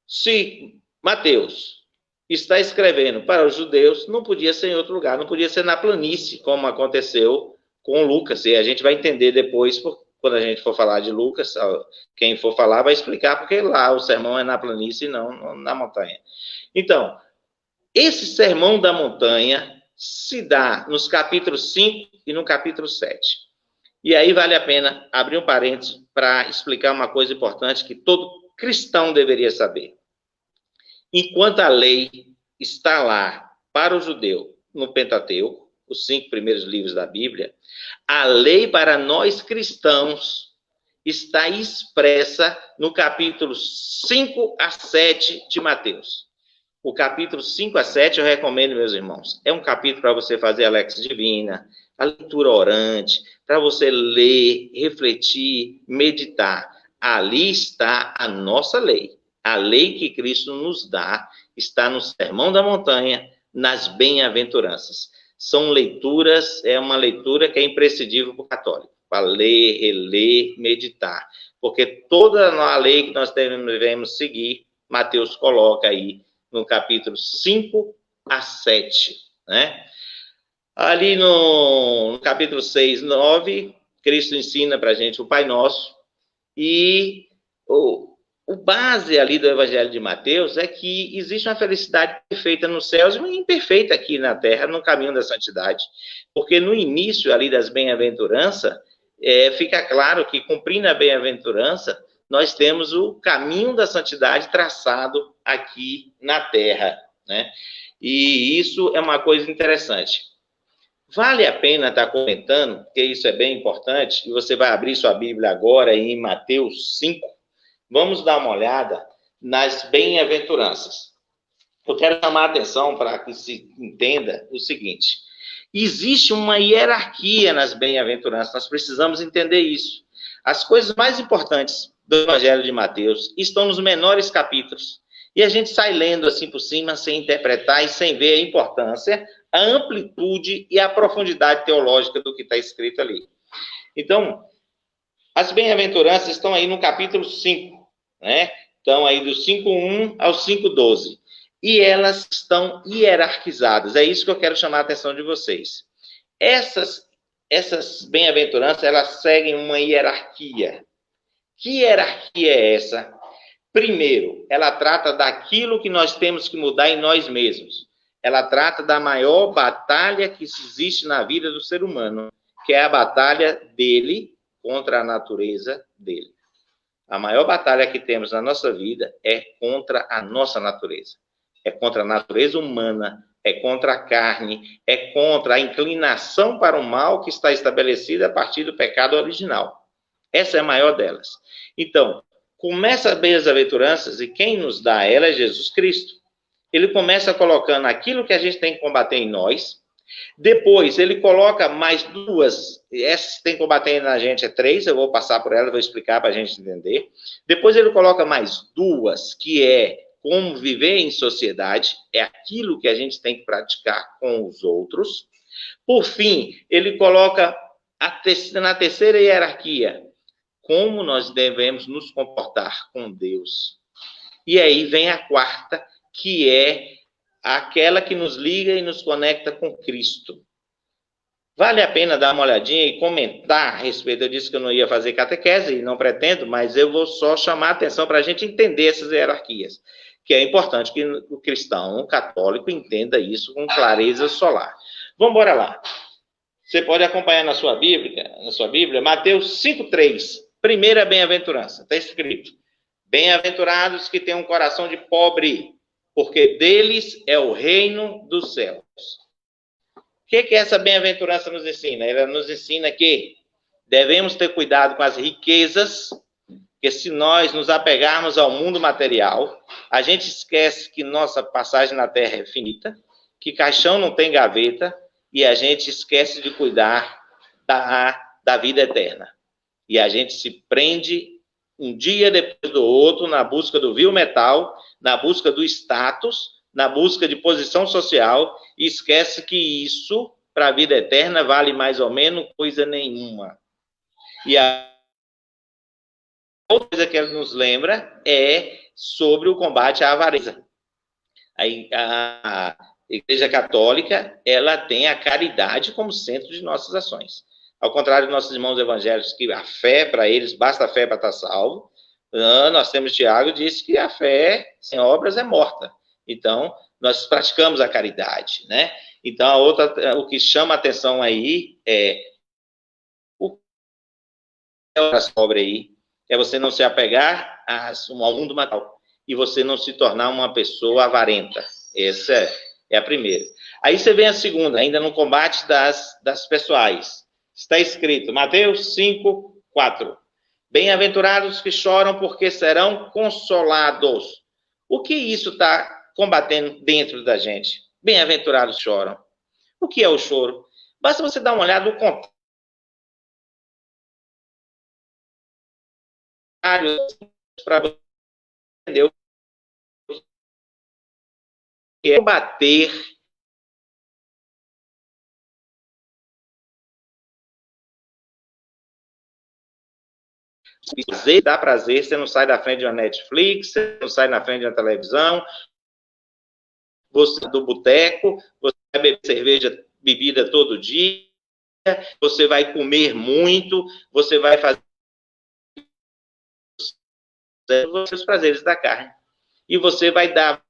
se Mateus está escrevendo para os judeus, não podia ser em outro lugar, não podia ser na planície, como aconteceu com Lucas. E a gente vai entender depois, quando a gente for falar de Lucas, quem for falar vai explicar, porque lá o sermão é na planície e não na montanha. Então, esse sermão da montanha se dá nos capítulos 5 e no capítulo 7. E aí vale a pena abrir um parênteses para explicar uma coisa importante que todo cristão deveria saber. Enquanto a lei está lá para o judeu no Pentateuco, os 5 primeiros livros da Bíblia, a lei para nós cristãos está expressa no capítulo 5 a 7 de Mateus. O capítulo 5 a 7 eu recomendo, meus irmãos. É um capítulo para você fazer a Lex Divina, a leitura orante, para você ler, refletir, meditar. Ali está a nossa lei. A lei que Cristo nos dá está no Sermão da Montanha, nas bem-aventuranças. São leituras, é uma leitura que é imprescindível para o católico, para ler, reler, meditar. Porque toda a lei que nós devemos seguir, Mateus coloca aí no capítulo 5 a 7, né? Ali no capítulo 6, 9, Cristo ensina para a gente o Pai Nosso, e o base ali do Evangelho de Mateus é que existe uma felicidade perfeita nos céus e imperfeita aqui na terra, no caminho da santidade. Porque no início ali das bem-aventuranças, fica claro que cumprindo a bem-aventurança, nós temos o caminho da santidade traçado aqui na terra, né? E isso é uma coisa interessante. Vale a pena estar comentando, porque isso é bem importante, e você vai abrir sua Bíblia agora em Mateus 5, vamos dar uma olhada nas bem-aventuranças. Eu quero chamar a atenção para que se entenda o seguinte, Existe uma hierarquia nas bem-aventuranças, nós precisamos entender isso. As coisas mais importantes do Evangelho de Mateus estão nos menores capítulos. E a gente sai lendo assim por cima, sem interpretar e sem ver a importância, a amplitude e a profundidade teológica do que está escrito ali. Então, as bem-aventuranças estão aí no capítulo 5, né? Estão aí do 5:1 ao 5:12. E elas estão hierarquizadas. É isso que eu quero chamar a atenção de vocês. Essas bem-aventuranças, elas seguem uma hierarquia. Que hierarquia é essa? Primeiro, ela trata daquilo que nós temos que mudar em nós mesmos. Ela trata da maior batalha que existe na vida do ser humano, que é a batalha dele contra a natureza dele. A maior batalha que temos na nossa vida é contra a nossa natureza. É contra a natureza humana, é contra a carne, é contra a inclinação para o mal que está estabelecida a partir do pecado original. Essa é a maior delas. Então, começa as bem-aventuranças e quem nos dá ela é Jesus Cristo. Ele começa colocando aquilo que a gente tem que combater em nós. Depois, ele coloca mais duas. Essas que tem que combater na gente é 3. Eu vou passar por elas, vou explicar para a gente entender. Depois, ele coloca mais duas, que é como viver em sociedade. É aquilo que a gente tem que praticar com os outros. Por fim, ele coloca na terceira hierarquia, como nós devemos nos comportar com Deus. E aí vem a quarta, que é aquela que nos liga e nos conecta com Cristo. Vale a pena dar uma olhadinha e comentar a respeito. Eu disse que eu não ia fazer catequese, e não pretendo, mas eu vou só chamar a atenção para a gente entender essas hierarquias, que é importante que o cristão, o católico, entenda isso com clareza solar. Vamos embora lá. Você pode acompanhar na sua Bíblia, Mateus 5:3, primeira bem-aventurança. Está escrito: bem-aventurados que têm um coração de pobre, porque deles é o reino dos céus. O que essa bem-aventurança nos ensina? Ela nos ensina que devemos ter cuidado com as riquezas, que se nós nos apegarmos ao mundo material, a gente esquece que nossa passagem na Terra é finita, que caixão não tem gaveta, e a gente esquece de cuidar da vida eterna. E a gente se prende um dia depois do outro na busca do vil metal, na busca do status, na busca de posição social, e esquece que isso, para a vida eterna, vale mais ou menos coisa nenhuma. E a outra coisa que ela nos lembra é sobre o combate à avareza. A Igreja Católica, ela tem a caridade como centro de nossas ações. Ao contrário dos nossos irmãos evangélicos, que a fé, para eles, basta a fé para estar salvo, nós temos Tiago, disse que a fé sem obras é morta. Então, nós praticamos a caridade, né? Então, o que chama a atenção aí é o que é essa obra aí, é você não se apegar ao mundo material e você não se tornar uma pessoa avarenta. Essa é a primeira. Aí você vem a segunda, ainda no combate das pessoais. Está escrito, Mateus 5:4. Bem-aventurados que choram, porque serão consolados. O que isso está combatendo dentro da gente? Bem-aventurados choram. O que é o choro? Basta você dar uma olhada no contrário para você entender o que é combater dá prazer, você não sai da frente de uma Netflix, você não sai na frente de uma televisão, você do boteco, você vai beber cerveja, bebida todo dia, você vai comer muito, você vai fazer os prazeres da carne. E você vai dar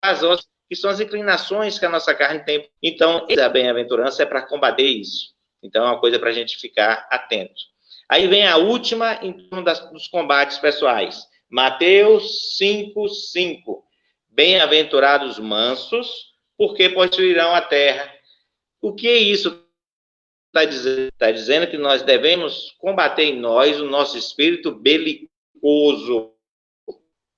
razão, que são as inclinações que a nossa carne tem. Então, a bem-aventurança é para combater isso. Então, é uma coisa para a gente ficar atento. Aí vem a última em torno dos combates pessoais. Mateus 5:5. Bem-aventurados mansos, porque possuirão a terra. O que isso está dizendo? Está dizendo que nós devemos combater em nós o nosso espírito belicoso.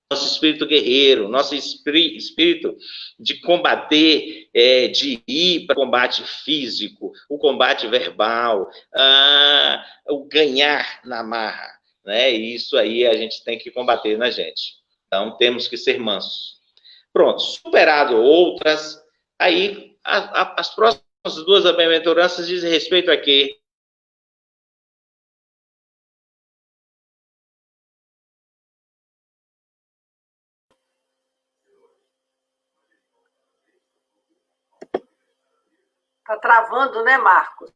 nosso espírito guerreiro, nosso espírito de combater, de ir para o combate físico, o combate verbal, o ganhar na marra, né? E isso aí a gente tem que combater na gente. Então, temos que ser mansos. Pronto, superado outras, aí as próximas duas bem-aventuranças dizem respeito a quê? Está travando, né, Marcos?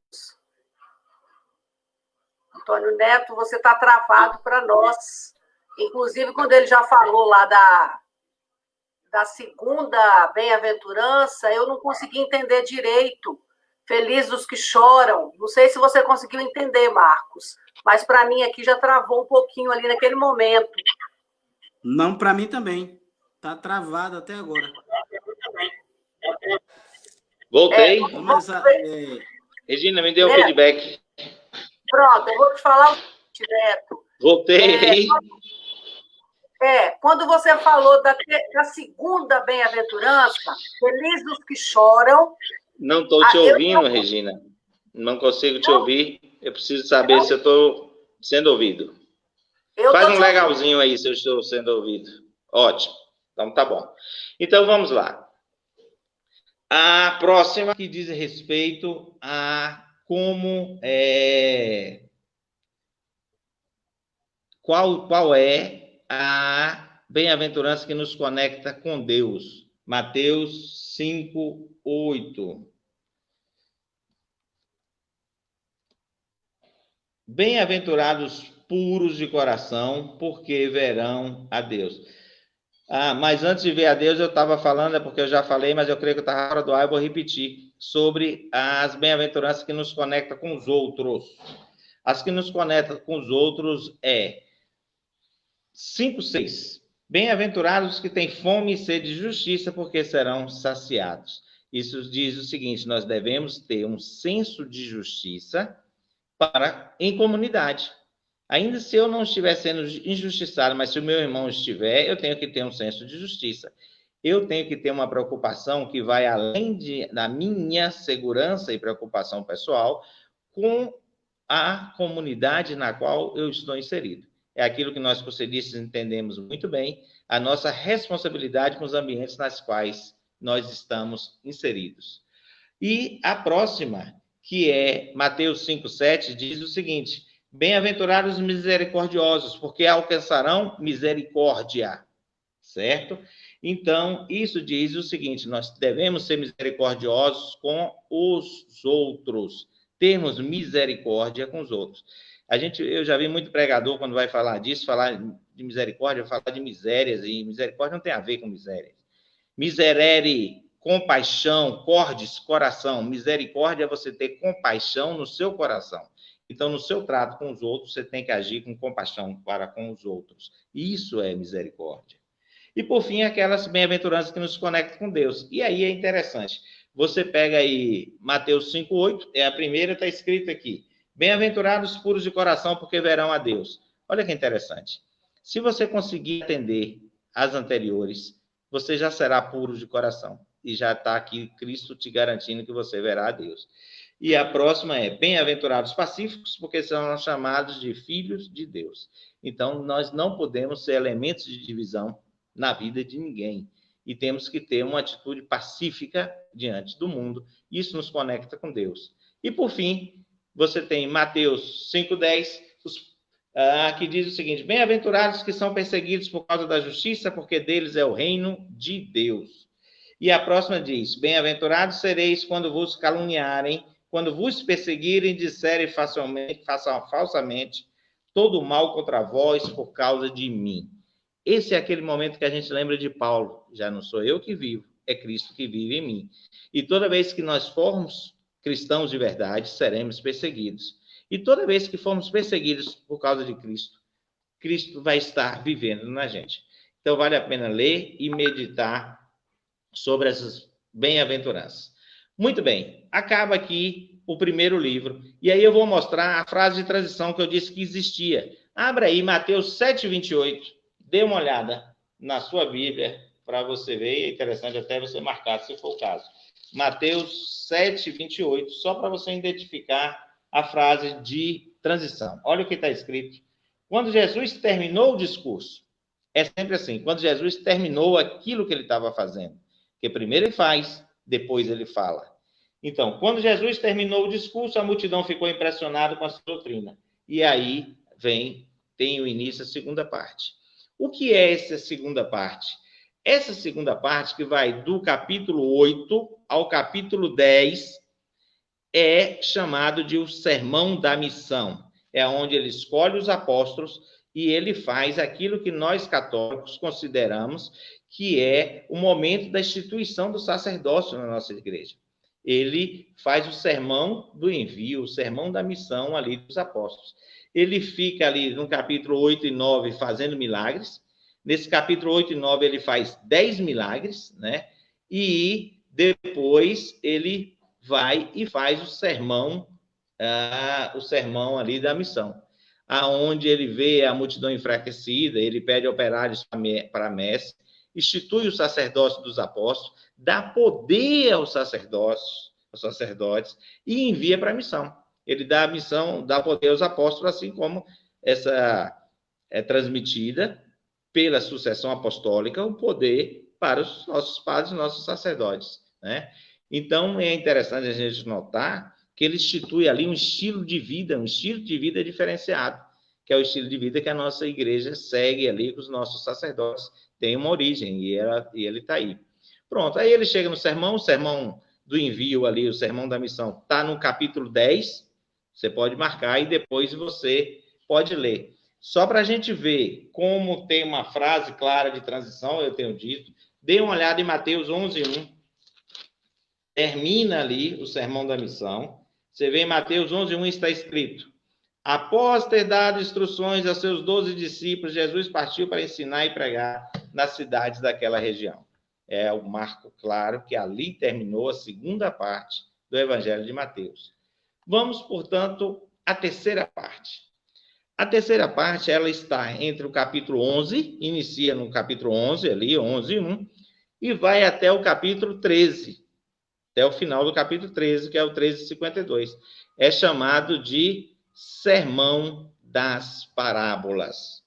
Antônio Neto, você está travado para nós. Inclusive, quando ele já falou lá da segunda bem-aventurança, eu não consegui entender direito. Felizes os que choram. Não sei se você conseguiu entender, Marcos, mas para mim aqui já travou um pouquinho ali naquele momento. Não, para mim também. Está travado até agora. Voltei. Regina, me deu um feedback. Pronto, eu vou te falar o seguinte, Neto. Voltei. Quando você falou da segunda bem-aventurança, felizes os que choram. Não estou te ouvindo, Regina. Não consigo te ouvir. Eu preciso saber se eu estou sendo ouvido. Faz um legalzinho aí se eu estou sendo ouvido. Ótimo. Então, tá bom. Então, vamos lá. A próxima que diz respeito a como qual é a bem-aventurança que nos conecta com Deus. Mateus 5:8. Bem-aventurados puros de coração, porque verão a Deus. Mas antes de ver a Deus, eu estava falando, porque eu já falei, mas eu creio que eu estava fora do ar, eu vou repetir, sobre as bem-aventuranças que nos conectam com os outros. As que nos conectam com os outros 5:6. Bem-aventurados que têm fome e sede de justiça, porque serão saciados. Isso diz o seguinte: nós devemos ter um senso de justiça em comunidade. Ainda se eu não estiver sendo injustiçado, mas se o meu irmão estiver, eu tenho que ter um senso de justiça. Eu tenho que ter uma preocupação que vai além da minha segurança e preocupação pessoal com a comunidade na qual eu estou inserido. É aquilo que nós procedistas entendemos muito bem, a nossa responsabilidade com os ambientes nas quais nós estamos inseridos. E a próxima, que é Mateus 5:7, diz o seguinte: bem-aventurados os misericordiosos, porque alcançarão misericórdia, certo? Então, isso diz o seguinte: nós devemos ser misericordiosos com os outros, termos misericórdia com os outros. Eu já vi muito pregador, quando vai falar disso, falar de misericórdia, falar de misérias, e misericórdia não tem a ver com miséria. Miserere, compaixão, cordes, coração. Misericórdia é você ter compaixão no seu coração. Então, no seu trato com os outros, você tem que agir com compaixão para com os outros. Isso é misericórdia. E, por fim, aquelas bem-aventuranças que nos conectam com Deus. E aí é interessante. Você pega aí Mateus 5:8, é a primeira, está escrito aqui: bem-aventurados puros de coração, porque verão a Deus. Olha que interessante. Se você conseguir atender as anteriores, você já será puro de coração. E já está aqui Cristo te garantindo que você verá a Deus. E a próxima é bem-aventurados pacíficos, porque são chamados de filhos de Deus. Então, nós não podemos ser elementos de divisão na vida de ninguém. E temos que ter uma atitude pacífica diante do mundo. Isso nos conecta com Deus. E, por fim, você tem Mateus 5:10, que diz o seguinte: bem-aventurados que são perseguidos por causa da justiça, porque deles é o reino de Deus. E a próxima diz: bem-aventurados sereis quando vos caluniarem, quando vos perseguirem, disserem falsamente todo o mal contra vós por causa de mim. Esse é aquele momento que a gente lembra de Paulo: já não sou eu que vivo, é Cristo que vive em mim. E toda vez que nós formos cristãos de verdade, seremos perseguidos. E toda vez que formos perseguidos por causa de Cristo, Cristo vai estar vivendo na gente. Então, vale a pena ler e meditar sobre essas bem-aventuranças. Muito bem, acaba aqui o primeiro livro. E aí eu vou mostrar a frase de transição que eu disse que existia. Abra aí Mateus 7:28. Dê uma olhada na sua Bíblia para você ver, é interessante até você marcar, se for o caso. Mateus 7, 28, só para você identificar a frase de transição. Olha o que está escrito. Quando Jesus terminou o discurso, é sempre assim, quando Jesus terminou aquilo que ele estava fazendo, que primeiro ele faz, depois ele fala. Então, quando Jesus terminou o discurso, a multidão ficou impressionada com a sua doutrina. E aí tem o início a segunda parte. O que é essa segunda parte? Essa segunda parte, que vai do capítulo 8 ao capítulo 10, é chamado de o Sermão da Missão. É onde ele escolhe os apóstolos e ele faz aquilo que nós católicos consideramos que é o momento da instituição do sacerdócio na nossa igreja. Ele faz o sermão do envio, o sermão da missão ali dos apóstolos. Ele fica ali no capítulo 8 e 9 fazendo milagres. Nesse capítulo 8 e 9 ele faz 10 milagres, né? E depois ele vai e faz o sermão ali da missão, aonde ele vê a multidão enfraquecida, ele pede operários para a messe, institui o sacerdócio dos apóstolos, dá poder aos sacerdotes e envia para a missão. Ele dá a missão, dá poder aos apóstolos, assim como essa é transmitida pela sucessão apostólica, o poder para os nossos padres e nossos sacerdotes, né? Então, é interessante a gente notar que ele institui ali um estilo de vida diferenciado, que é o estilo de vida que a nossa igreja segue ali, que os nossos sacerdotes têm uma origem, e ele está aí. Pronto, aí ele chega no sermão, o sermão do envio ali, o sermão da missão, está no capítulo 10, você pode marcar e depois você pode ler. Só para a gente ver como tem uma frase clara de transição, eu tenho dito, dê uma olhada em Mateus 11, 1. Termina ali o sermão da missão. Você vê em Mateus 11, 1 está escrito: após ter dado instruções a seus 12 discípulos, Jesus partiu para ensinar e pregar nas cidades daquela região. É o marco claro que ali terminou a segunda parte do Evangelho de Mateus. Vamos, portanto, à terceira parte. A terceira parte, ela está entre o capítulo 11, inicia no capítulo 11, ali, 11, 1, e vai até o capítulo 13, até o final do capítulo 13, que é o 13:52. É chamado de Sermão das Parábolas.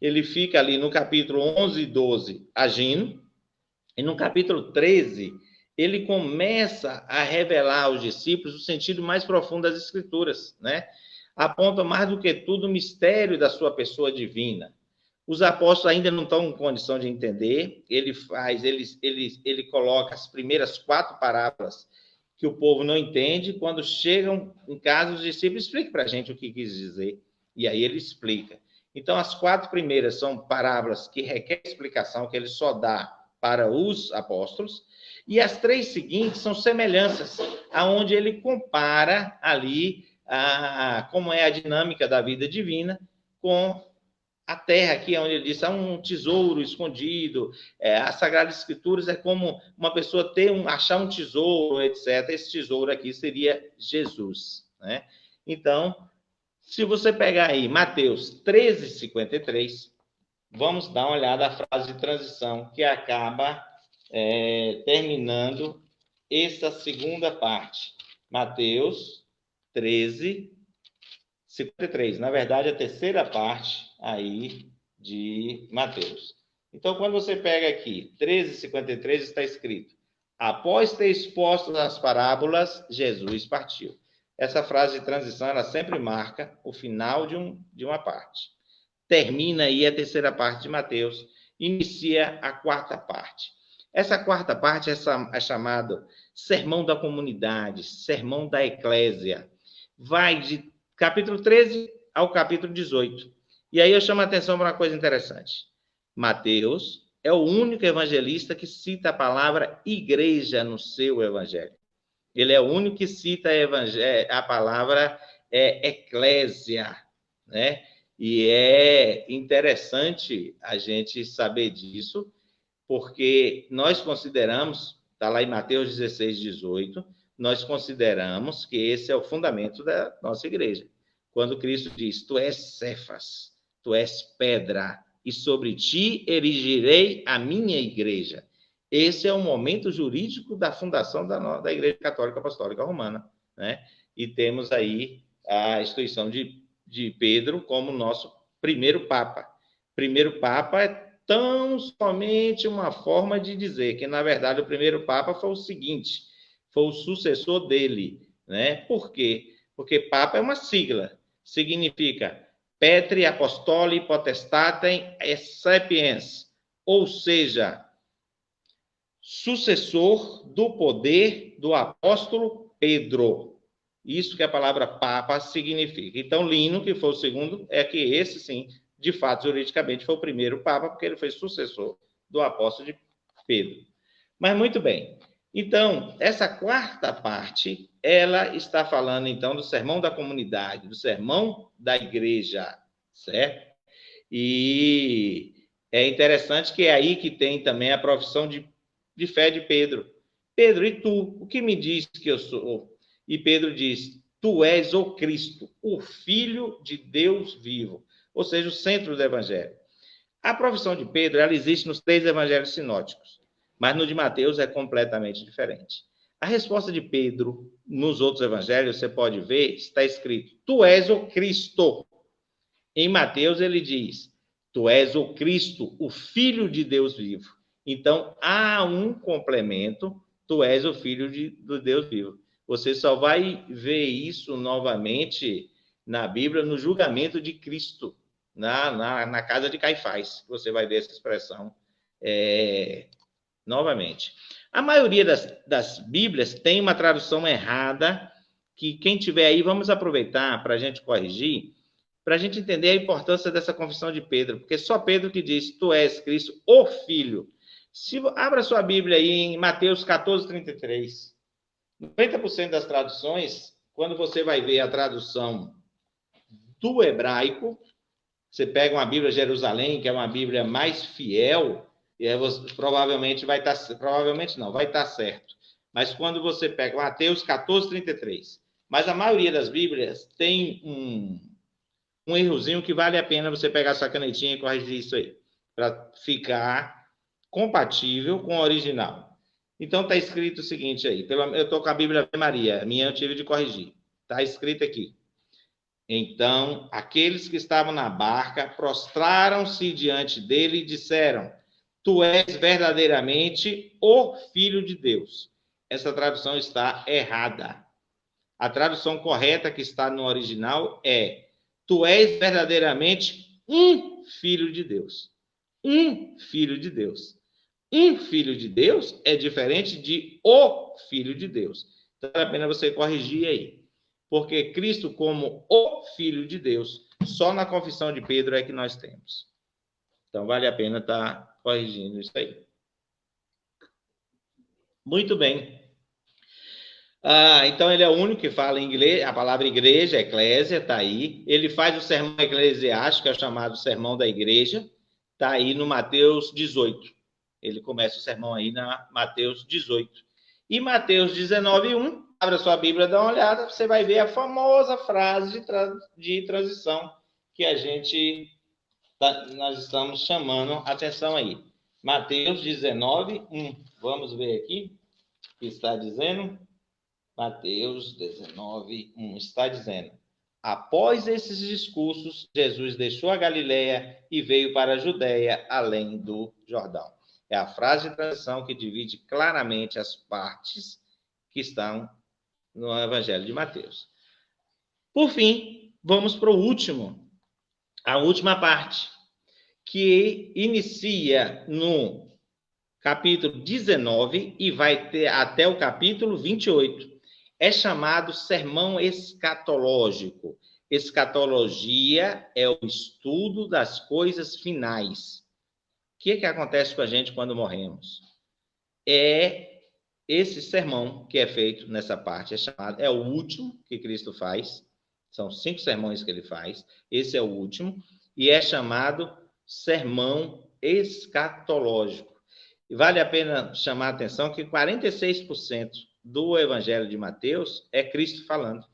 Ele fica ali no capítulo 11 e 12 agindo, e no capítulo 13, ele começa a revelar aos discípulos o sentido mais profundo das Escrituras, né? Aponta mais do que tudo o mistério da sua pessoa divina. Os apóstolos ainda não estão em condição de entender. Ele coloca as primeiras 4 parábolas que o povo não entende. Quando chegam em casa, os discípulos explicam para a gente o que quis dizer. E aí ele explica. Então, as 4 primeiras são parábolas que requerem explicação, que ele só dá para os apóstolos. E as 3 seguintes são semelhanças, aonde ele compara ali como é a dinâmica da vida divina com a terra aqui, onde ele diz, há um tesouro escondido, as Sagradas Escrituras é como uma pessoa achar um tesouro, etc. Esse tesouro aqui seria Jesus, né? Então, se você pegar aí Mateus 13:53, vamos dar uma olhada à frase de transição, que acaba terminando essa segunda parte. Mateus 13:53. Na verdade, a terceira parte aí de Mateus. Então, quando você pega aqui, 13:53, está escrito: após ter exposto as parábolas, Jesus partiu. Essa frase de transição, ela sempre marca o final de uma parte. Termina aí a terceira parte de Mateus, inicia a quarta parte. Essa quarta parte é chamada Sermão da Comunidade, Sermão da Eclésia. Vai de capítulo 13 ao capítulo 18. E aí eu chamo a atenção para uma coisa interessante. Mateus é o único evangelista que cita a palavra igreja no seu evangelho. Ele é o único que cita a palavra eclésia, né? E é interessante a gente saber disso, porque nós consideramos, está lá em Mateus 16:18, nós consideramos que esse é o fundamento da nossa igreja. Quando Cristo diz, tu és Cefas, tu és pedra, e sobre ti erigirei a minha igreja. Esse é o momento jurídico da fundação da Igreja Católica Apostólica Romana, né? E temos aí a instituição de Pedro como nosso primeiro Papa. Primeiro Papa é tão somente uma forma de dizer que, na verdade, o primeiro Papa foi o seguinte, foi o sucessor dele, né? Por quê? Porque Papa é uma sigla, significa Petri Apostoli Potestatem Sapiens, ou seja, sucessor do poder do apóstolo Pedro. Isso que a palavra Papa significa. Então, Lino, que foi o segundo, é que esse, sim, de fato, juridicamente, foi o primeiro Papa, porque ele foi sucessor do apóstolo de Pedro. Mas, muito bem. Então, essa quarta parte, ela está falando, então, do sermão da comunidade, do sermão da igreja, certo? E é interessante que é aí que tem também a profissão de fé de Pedro. Pedro, e tu? O que me diz que eu sou? E Pedro diz, tu és o Cristo, o Filho de Deus vivo. Ou seja, o centro do Evangelho. A profissão de Pedro, ela existe nos 3 evangelhos sinóticos, mas no de Mateus é completamente diferente. A resposta de Pedro, nos outros evangelhos, você pode ver, está escrito, tu és o Cristo. Em Mateus, ele diz, tu és o Cristo, o Filho de Deus vivo. Então, há um complemento, tu és o Filho do Deus vivo. Você só vai ver isso novamente na Bíblia, no julgamento de Cristo, na casa de Caifás. Você vai ver essa expressão novamente. A maioria das Bíblias tem uma tradução errada, que quem tiver aí, vamos aproveitar para a gente corrigir, para a gente entender a importância dessa confissão de Pedro, porque só Pedro que diz, tu és Cristo, o Filho. Abra sua Bíblia aí em Mateus 14, 33. 90% das traduções, quando você vai ver a tradução do hebraico, você pega uma Bíblia Jerusalém, que é uma Bíblia mais fiel, e aí você, provavelmente vai estar certo. Mas quando você pega Mateus 14, 33, mas a maioria das Bíblias tem um errozinho que vale a pena você pegar sua canetinha e corrigir isso aí, para ficar compatível com o original. Então, está escrito o seguinte aí, eu estou com a Bíblia Ave Maria, minha eu tive de corrigir. Está escrito aqui. Então, aqueles que estavam na barca prostraram-se diante dele e disseram, tu és verdadeiramente o Filho de Deus. Essa tradução está errada. A tradução correta que está no original é, tu és verdadeiramente um Filho de Deus. Um Filho de Deus. Um Filho de Deus é diferente de o Filho de Deus. Então, vale a pena você corrigir aí. Porque Cristo, como o Filho de Deus, só na confissão de Pedro é que nós temos. Então, vale a pena estar corrigindo isso aí. Muito bem. Então, ele é o único que fala em inglês, a palavra igreja, eclésia, está aí. Ele faz o sermão eclesiástico, que é chamado Sermão da Igreja, está aí no Mateus 18. Ele começa o sermão aí na Mateus 18. E Mateus 19, 1, abra sua Bíblia, dá uma olhada, você vai ver a famosa frase de transição que nós estamos chamando a atenção aí. Mateus 19, 1. Vamos ver aqui o que está dizendo. Mateus 19, 1 está dizendo, após esses discursos, Jesus deixou a Galileia e veio para a Judéia, além do Jordão. É a frase de transição que divide claramente as partes que estão no Evangelho de Mateus. Por fim, vamos para a última parte, que inicia no capítulo 19 e vai ter até o capítulo 28. É chamado sermão escatológico. Escatologia é o estudo das coisas finais. O que acontece com a gente quando morremos? É esse sermão que é feito nessa parte, é o último que Cristo faz, são 5 sermões que ele faz, esse é o último, e é chamado sermão escatológico. E vale a pena chamar a atenção que 46% do Evangelho de Mateus é Cristo falando.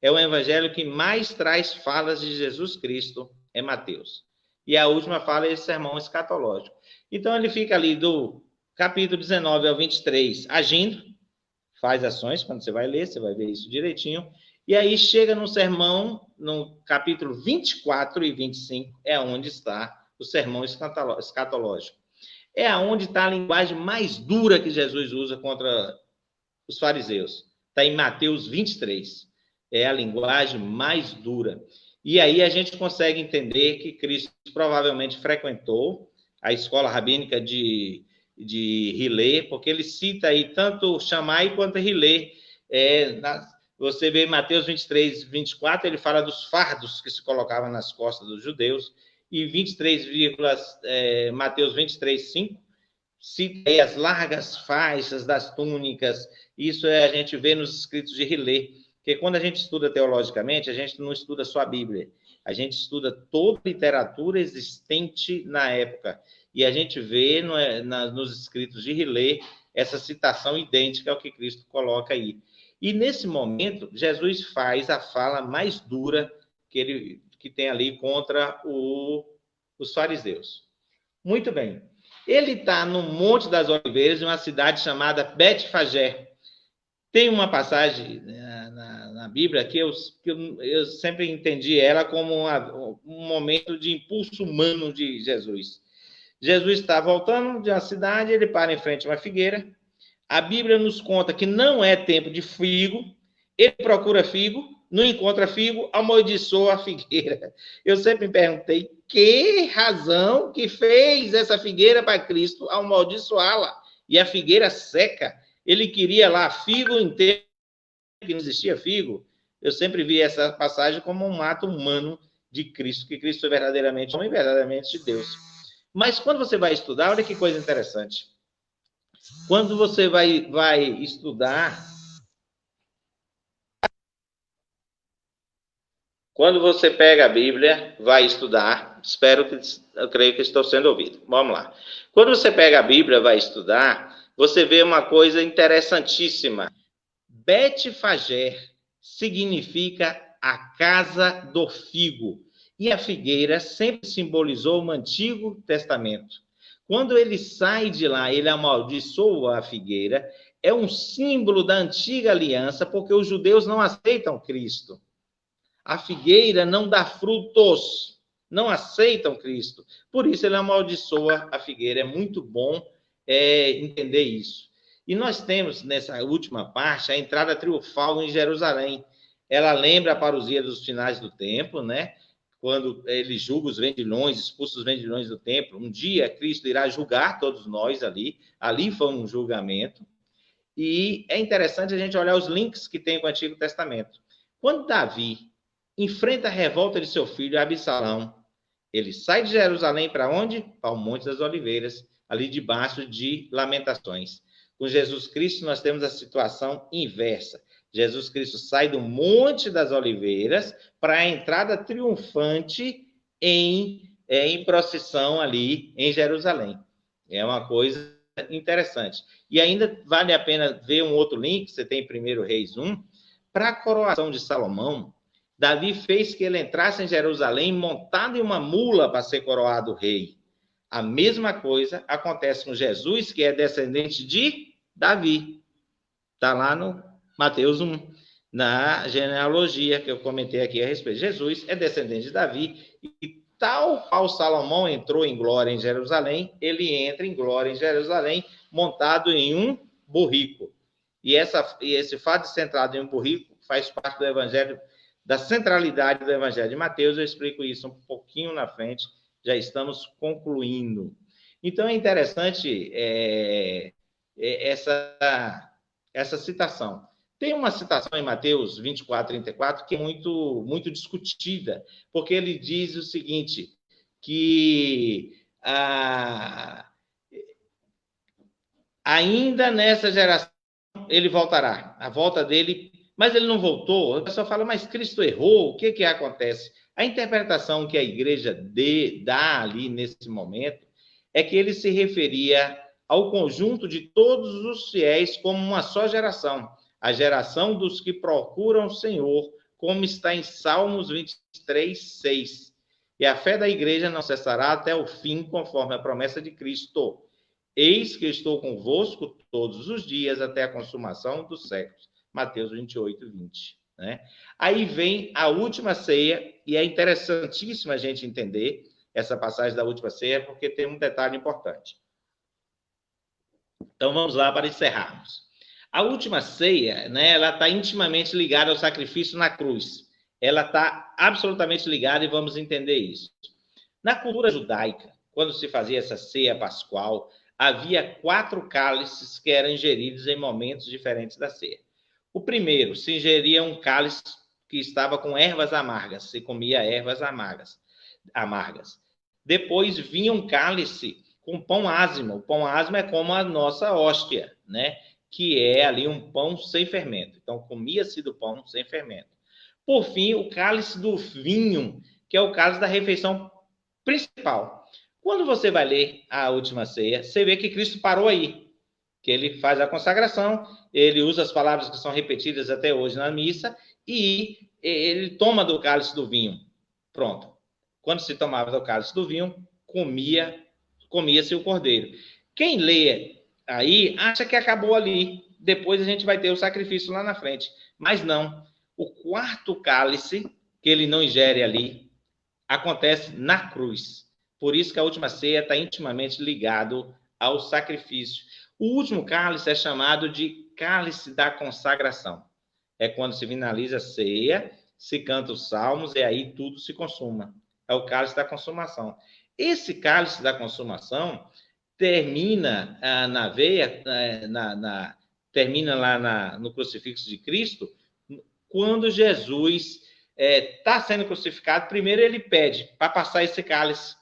É o Evangelho que mais traz falas de Jesus Cristo, é Mateus. e a última fala é esse sermão escatológico. Então, ele fica ali do capítulo 19 ao 23, agindo, faz ações, quando você vai ler, você vai ver isso direitinho, e aí chega no sermão, no capítulo 24 e 25, é onde está o sermão escatológico. É onde está a linguagem mais dura que Jesus usa contra os fariseus. Está em Mateus 23. É a linguagem mais dura. E aí a gente consegue entender que Cristo provavelmente frequentou a escola rabínica de Hillel, porque ele cita aí tanto Shammai quanto Hillel. Você vê em Mateus 23, 24, ele fala dos fardos que se colocavam nas costas dos judeus, e 23, Mateus 23, 5, cita aí as largas faixas das túnicas. Isso a gente vê nos escritos de Hillel, porque quando a gente estuda teologicamente, a gente não estuda só a Bíblia, a gente estuda toda a literatura existente na época, e a gente vê nos escritos de Hillel essa citação idêntica ao que Cristo coloca aí. E nesse momento, Jesus faz a fala mais dura que tem ali contra os fariseus. Muito bem. Ele está no Monte das Oliveiras, em uma cidade chamada Betfagé. Tem uma passagem na Bíblia que eu sempre entendi ela como um momento de impulso humano de Jesus. Jesus está voltando de uma cidade, ele para em frente a uma figueira. A Bíblia nos conta que não é tempo de figo, ele procura figo, não encontra figo, amaldiçoa a figueira. Eu sempre me perguntei que razão que fez essa figueira para Cristo amaldiçoá-la. E a figueira seca, ele queria lá figo inteiro, que não existia figo. Eu sempre vi essa passagem como um ato humano de Cristo, que Cristo é verdadeiramente homem e verdadeiramente Deus. Mas quando você vai estudar, olha que coisa interessante. Quando você vai estudar, quando você pega a Bíblia, vai estudar, eu creio que estou sendo ouvido. Vamos lá. Quando você pega a Bíblia, vai estudar, você vê uma coisa interessantíssima. Betfagé significa a casa do figo. E a figueira sempre simbolizou o Antigo Testamento. Quando ele sai de lá, ele amaldiçoa a figueira, é um símbolo da antiga aliança, porque os judeus não aceitam Cristo. A figueira não dá frutos, não aceitam Cristo. Por isso ele amaldiçoa a figueira. É muito bom entender isso. E nós temos, nessa última parte, a entrada triunfal em Jerusalém. Ela lembra a parousia dos finais do tempo, né? Quando ele julga os vendilhões, expulsa os vendilhões do templo. Um dia, Cristo irá julgar todos nós ali. Ali foi um julgamento. E é interessante a gente olhar os links que tem com o Antigo Testamento. Quando Davi enfrenta a revolta de seu filho Absalão, ele sai de Jerusalém para onde? Para o Monte das Oliveiras, ali debaixo de Lamentações. Com Jesus Cristo, nós temos a situação inversa. Jesus Cristo sai do Monte das Oliveiras para a entrada triunfante em procissão ali em Jerusalém. É uma coisa interessante. E ainda vale a pena ver um outro link, você tem em 1 Reis 1, para a coroação de Salomão. Davi fez que ele entrasse em Jerusalém montado em uma mula para ser coroado rei. A mesma coisa acontece com Jesus, que é descendente de Davi. Está lá no Mateus 1, na genealogia que eu comentei aqui a respeito. Jesus é descendente de Davi, e tal qual Salomão entrou em glória em Jerusalém, ele entra em glória em Jerusalém montado em um burrico. E esse fato de ser entrado em um burrico faz parte do evangelho, da centralidade do evangelho de Mateus. Eu explico isso um pouquinho na frente, já estamos concluindo. Então é interessante essa citação. Tem uma citação em Mateus 24, 34, que é muito, muito discutida, porque ele diz o seguinte, que ainda nessa geração ele voltará, a volta dele, mas ele não voltou. O pessoal fala, mas Cristo errou, o que acontece? A interpretação que a igreja dá ali nesse momento é que ele se referia ao conjunto de todos os fiéis como uma só geração, a geração dos que procuram o Senhor, como está em Salmos 23, 6. e a fé da igreja não cessará até o fim, conforme a promessa de Cristo. Eis que estou convosco todos os dias até a consumação dos séculos. Mateus 28, 20. Né? Aí vem a última ceia, e é interessantíssimo a gente entender essa passagem da última ceia, porque tem um detalhe importante. Então, vamos lá para encerrarmos. A última ceia, né, ela está intimamente ligada ao sacrifício na cruz. Ela está absolutamente ligada, e vamos entender isso. Na cultura judaica, quando se fazia essa ceia pascual, havia 4 cálices que eram ingeridos em momentos diferentes da ceia. O primeiro, se ingeria um cálice que estava com ervas amargas, se comia ervas amargas. Depois vinha um cálice com pão ázimo. O pão ázimo é como a nossa hóstia, né? Que é ali um pão sem fermento. Então, comia-se do pão sem fermento. Por fim, o cálice do vinho, que é o cálice da refeição principal. Quando você vai ler a última ceia, você vê que Cristo parou aí, que ele faz a consagração, ele usa as palavras que são repetidas até hoje na missa, e ele toma do cálice do vinho. Pronto. Quando se tomava do cálice do vinho, comia-se o cordeiro. Quem lê aí acha que acabou ali. Depois a gente vai ter o sacrifício lá na frente. Mas não. O 4º cálice, que ele não ingere ali, acontece na cruz. Por isso que a última ceia está intimamente ligado ao sacrifício. O último cálice é chamado de cálice da consagração. É quando se finaliza a ceia, se canta os salmos e aí tudo se consuma. É o cálice da consumação. Esse cálice da consumação termina na veia, termina lá no crucifixo de Cristo, quando Jesus está sendo crucificado. Primeiro ele pede para passar esse cálice.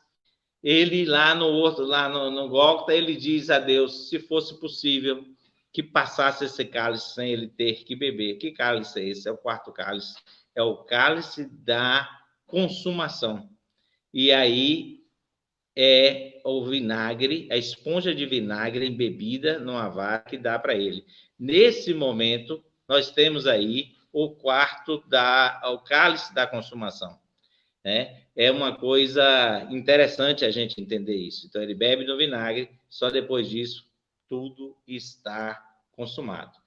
Ele lá no Gólgota, ele diz a Deus, se fosse possível, que passasse esse cálice sem ele ter que beber. Que cálice é esse? É o 4º cálice. É o cálice da consumação. E aí é o vinagre, a esponja de vinagre embebida numa vara que dá para ele. Nesse momento, nós temos aí o cálice da consumação. Né? É uma coisa interessante a gente entender isso. Então, ele bebe do vinagre, só depois disso, tudo está consumado.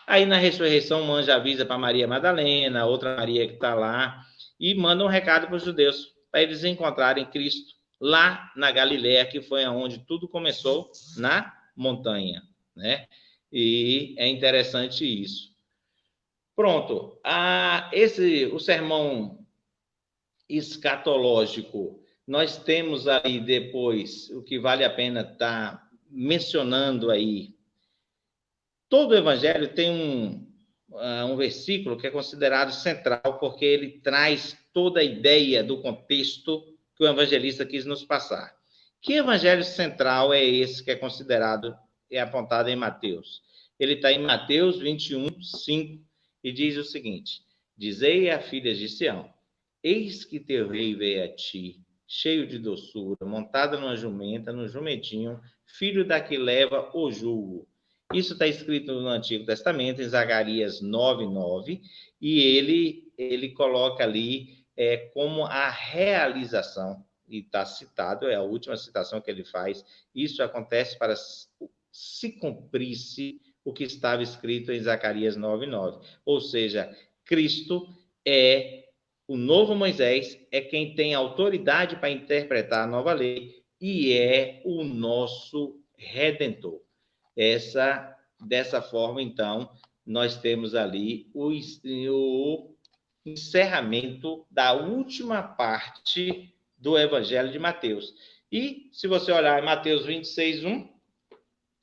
Aí, na ressurreição, o anjo avisa para Maria Madalena, outra Maria que está lá, e manda um recado para os judeus, para eles encontrarem Cristo lá na Galiléia, que foi onde tudo começou, na montanha. Né? E é interessante isso. Pronto. O sermão escatológico, nós temos aí depois, o que vale a pena estar mencionando aí. Todo o evangelho tem um versículo que é considerado central, porque ele traz toda a ideia do contexto que o evangelista quis nos passar. Que evangelho central é esse que é considerado, é apontado em Mateus? Ele está em Mateus 21, 5, e diz o seguinte: dizei a filhas de Sião, eis que teu rei veio a ti, cheio de doçura, montado numa jumenta, num jumentinho, filho da que leva o jugo. Isso está escrito no Antigo Testamento, em Zacarias 9:9, e ele coloca ali como a realização, e está citado, é a última citação que ele faz, isso acontece para se cumprisse o que estava escrito em Zacarias 9:9. Ou seja, Cristo é o novo Moisés, é quem tem autoridade para interpretar a nova lei e é o nosso Redentor. Dessa forma, então, nós temos ali o encerramento da última parte do Evangelho de Mateus. E, se você olhar em Mateus 26:1,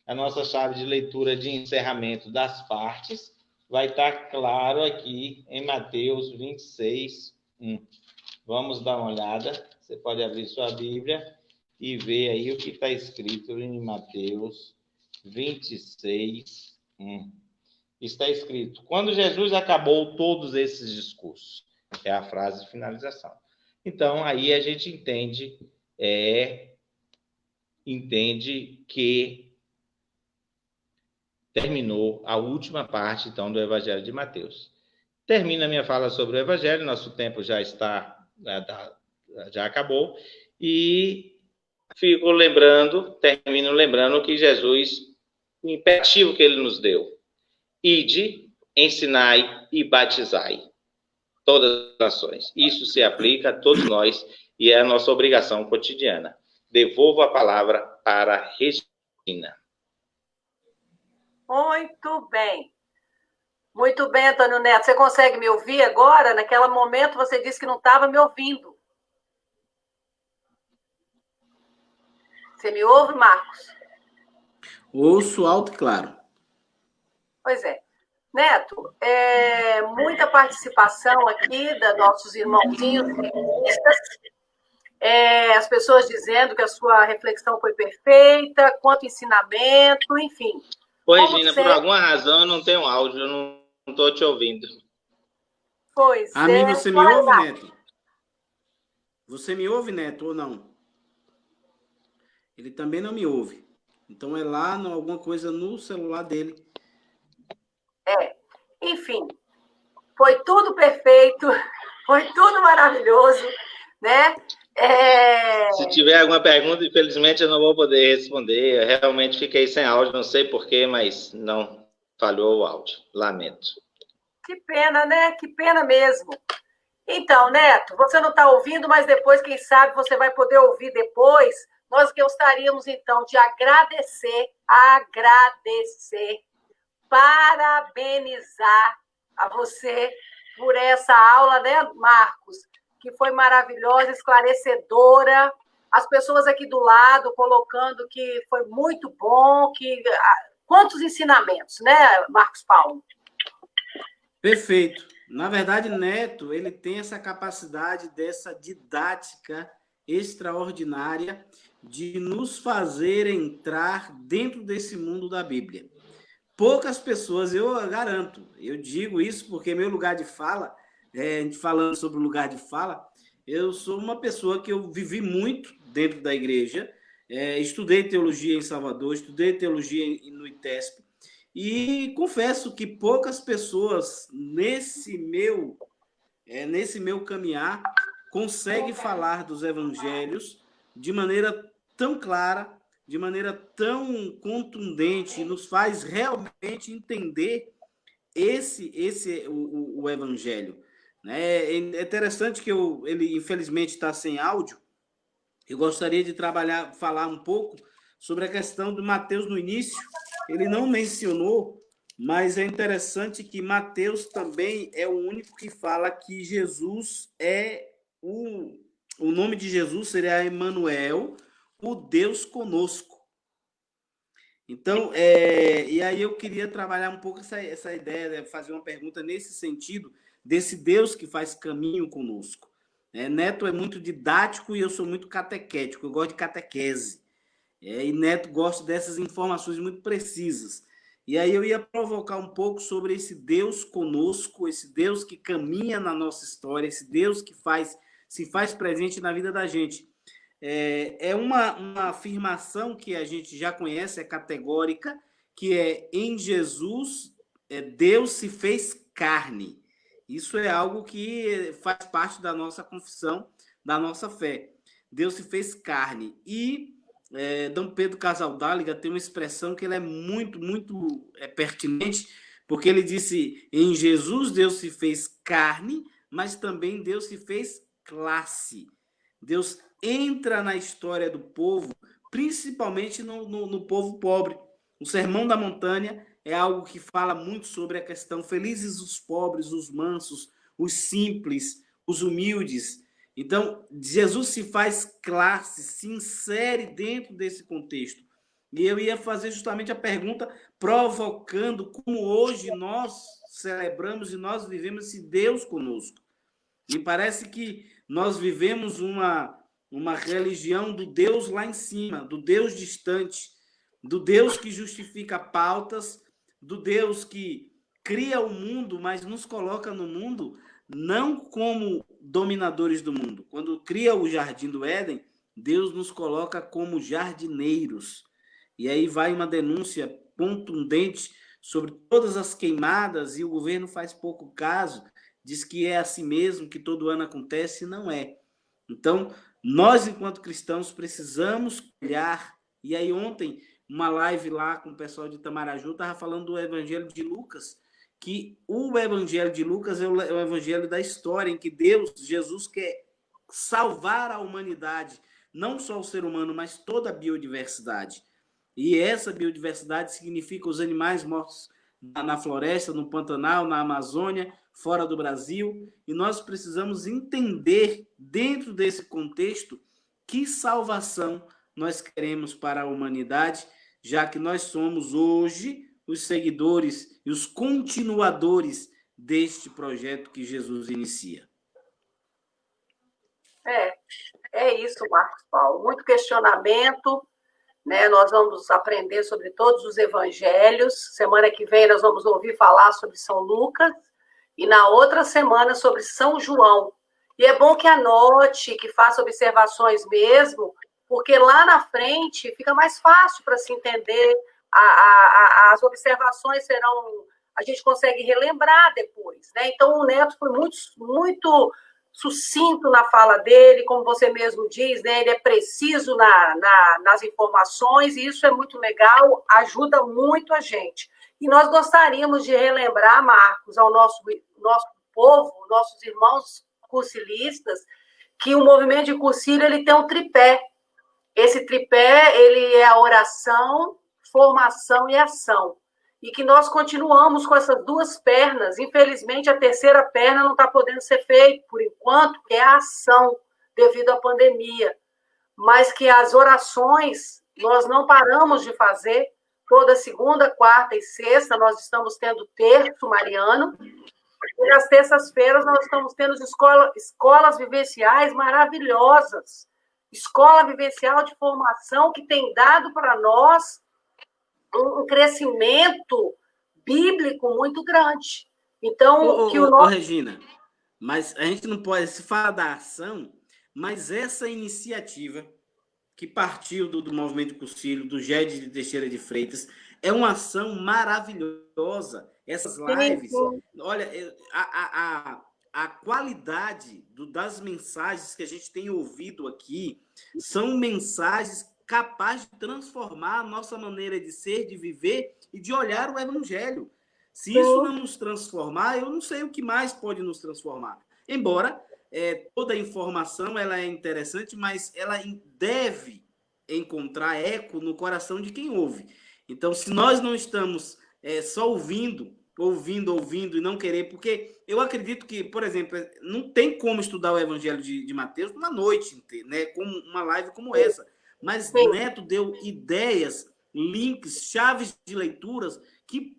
a nossa chave de leitura de encerramento das partes, vai estar claro aqui em Mateus 26:1. Vamos dar uma olhada. Você pode abrir sua Bíblia e ver aí o que está escrito em Mateus 26:1. Está escrito: quando Jesus acabou todos esses discursos. É a frase de finalização. Então, aí a gente entende que terminou a última parte, então, do Evangelho de Mateus. Termina a minha fala sobre o Evangelho, nosso tempo já está já acabou, e termino lembrando que Jesus, o imperativo que ele nos deu, ide, ensinai e batizai todas as nações. Isso se aplica a todos nós e é a nossa obrigação cotidiana. Devolvo a palavra para Regina. Muito bem. Muito bem, Antônio Neto. Você consegue me ouvir agora? Naquele momento você disse que não estava me ouvindo. Você me ouve, Marcos? Ouço alto e claro. Pois é. Neto, muita participação aqui dos nossos irmãozinhos feministas. As pessoas dizendo que a sua reflexão foi perfeita, quanto ensinamento, enfim. Ô, Regina, por alguma razão eu não tenho áudio, eu não estou te ouvindo. Pois a mim você me ouve, Neto? Você me ouve, Neto, ou não? Ele também não me ouve. Então é lá alguma coisa no celular dele. Enfim, foi tudo perfeito, foi tudo maravilhoso, né? Se tiver alguma pergunta, infelizmente eu não vou poder responder. Eu realmente fiquei sem áudio, não sei porquê, mas não falhou o áudio. Lamento. Que pena, né? Que pena mesmo. Então, Neto, você não está ouvindo, mas depois, quem sabe, você vai poder ouvir depois. Nós gostaríamos, então, de agradecer, parabenizar a você por essa aula, né, Marcos? Que foi maravilhosa, esclarecedora. As pessoas aqui do lado colocando que foi muito bom, quantos ensinamentos, né, Marcos Paulo? Perfeito. Na verdade, Neto, ele tem essa capacidade dessa didática extraordinária de nos fazer entrar dentro desse mundo da Bíblia. Poucas pessoas, eu garanto, eu digo isso porque meu lugar de fala, a gente falando sobre o lugar de fala, eu sou uma pessoa que eu vivi muito dentro da igreja, estudei teologia em Salvador, estudei teologia no ITESP, e confesso que poucas pessoas nesse meu caminhar conseguem falar dos evangelhos de maneira tão clara, de maneira tão contundente, nos faz realmente entender o evangelho. É interessante que ele infelizmente está sem áudio. Eu gostaria de falar um pouco sobre a questão de Mateus no início. Ele não mencionou, mas é interessante que Mateus também é o único que fala que Jesus o nome de Jesus seria Emanuel, o Deus conosco. Então, e aí eu queria trabalhar um pouco essa ideia, fazer uma pergunta nesse sentido, desse Deus que faz caminho conosco. Neto é muito didático e eu sou muito catequético, eu gosto de catequese. E Neto gosta dessas informações muito precisas. E aí eu ia provocar um pouco sobre esse Deus conosco, esse Deus que caminha na nossa história, esse Deus que se faz presente na vida da gente. É uma afirmação que a gente já conhece, é categórica, que em Jesus, Deus se fez carne. Isso é algo que faz parte da nossa confissão, da nossa fé. Deus se fez carne. E Dom Pedro Casaldáliga tem uma expressão que ele é muito, muito pertinente, porque ele disse, em Jesus Deus se fez carne, mas também Deus se fez classe. Deus entra na história do povo, principalmente no povo pobre. O Sermão da Montanha é algo que fala muito sobre a questão felizes os pobres, os mansos, os simples, os humildes. Então, Jesus se faz classe, se insere dentro desse contexto. E eu ia fazer justamente a pergunta provocando como hoje nós celebramos e nós vivemos esse Deus conosco. Me parece que nós vivemos uma religião do Deus lá em cima, do Deus distante, do Deus que justifica pautas, do Deus que cria o mundo, mas nos coloca no mundo não como dominadores do mundo. Quando cria o Jardim do Éden, Deus nos coloca como jardineiros. E aí vai uma denúncia contundente sobre todas as queimadas e o governo faz pouco caso, diz que é assim mesmo, que todo ano acontece, e não é. Então, nós, enquanto cristãos, precisamos olhar. E aí, ontem, uma live lá com o pessoal de Itamaraju estava falando do Evangelho de Lucas, que o Evangelho de Lucas é o Evangelho da história, em que Jesus, quer salvar a humanidade, não só o ser humano, mas toda a biodiversidade. E essa biodiversidade significa os animais mortos na floresta, no Pantanal, na Amazônia, fora do Brasil, e nós precisamos entender, dentro desse contexto, que salvação nós queremos para a humanidade, já que nós somos hoje os seguidores e os continuadores deste projeto que Jesus inicia. É isso, Marcos Paulo. Muito questionamento, né? Nós vamos aprender sobre todos os evangelhos. Semana que vem nós vamos ouvir falar sobre São Lucas e na outra semana sobre São João. E é bom que anote, que faça observações mesmo, porque lá na frente fica mais fácil para se entender. As observações serão... A gente consegue relembrar depois, né? Então, o Neto foi muito sucinto na fala dele, como você mesmo diz, né? Ele é preciso nas informações, e isso é muito legal, ajuda muito a gente. E nós gostaríamos de relembrar, Marcos, ao nosso povo, nossos irmãos cursilistas, que o movimento de cursilho ele tem um tripé. Esse tripé ele é a oração, formação e ação. E que nós continuamos com essas duas pernas. Infelizmente, a terceira perna não está podendo ser feita, por enquanto, que é a ação, devido à pandemia. Mas que as orações, nós não paramos de fazer. Toda segunda, quarta e sexta, nós estamos tendo terço mariano. E nas terças-feiras, nós estamos tendo escolas vivenciais maravilhosas. Escola vivencial de formação que tem dado para nós um crescimento bíblico muito grande. Então, Regina, mas a gente não pode se falar da ação, mas essa iniciativa que partiu do movimento Cursilho, do GED de Teixeira de Freitas, é uma ação maravilhosa. Essas lives, olha, a qualidade das mensagens que a gente tem ouvido aqui são mensagens capazes de transformar a nossa maneira de ser, de viver e de olhar o Evangelho. Se isso não nos transformar, eu não sei o que mais pode nos transformar. Embora toda informação ela é interessante, mas ela deve encontrar eco no coração de quem ouve. Então, se nós não estamos só ouvindo e não querer, porque eu acredito que, por exemplo, não tem como estudar o Evangelho de Mateus numa noite inteira, né, como uma live como essa. Mas Neto deu ideias, links, chaves de leituras que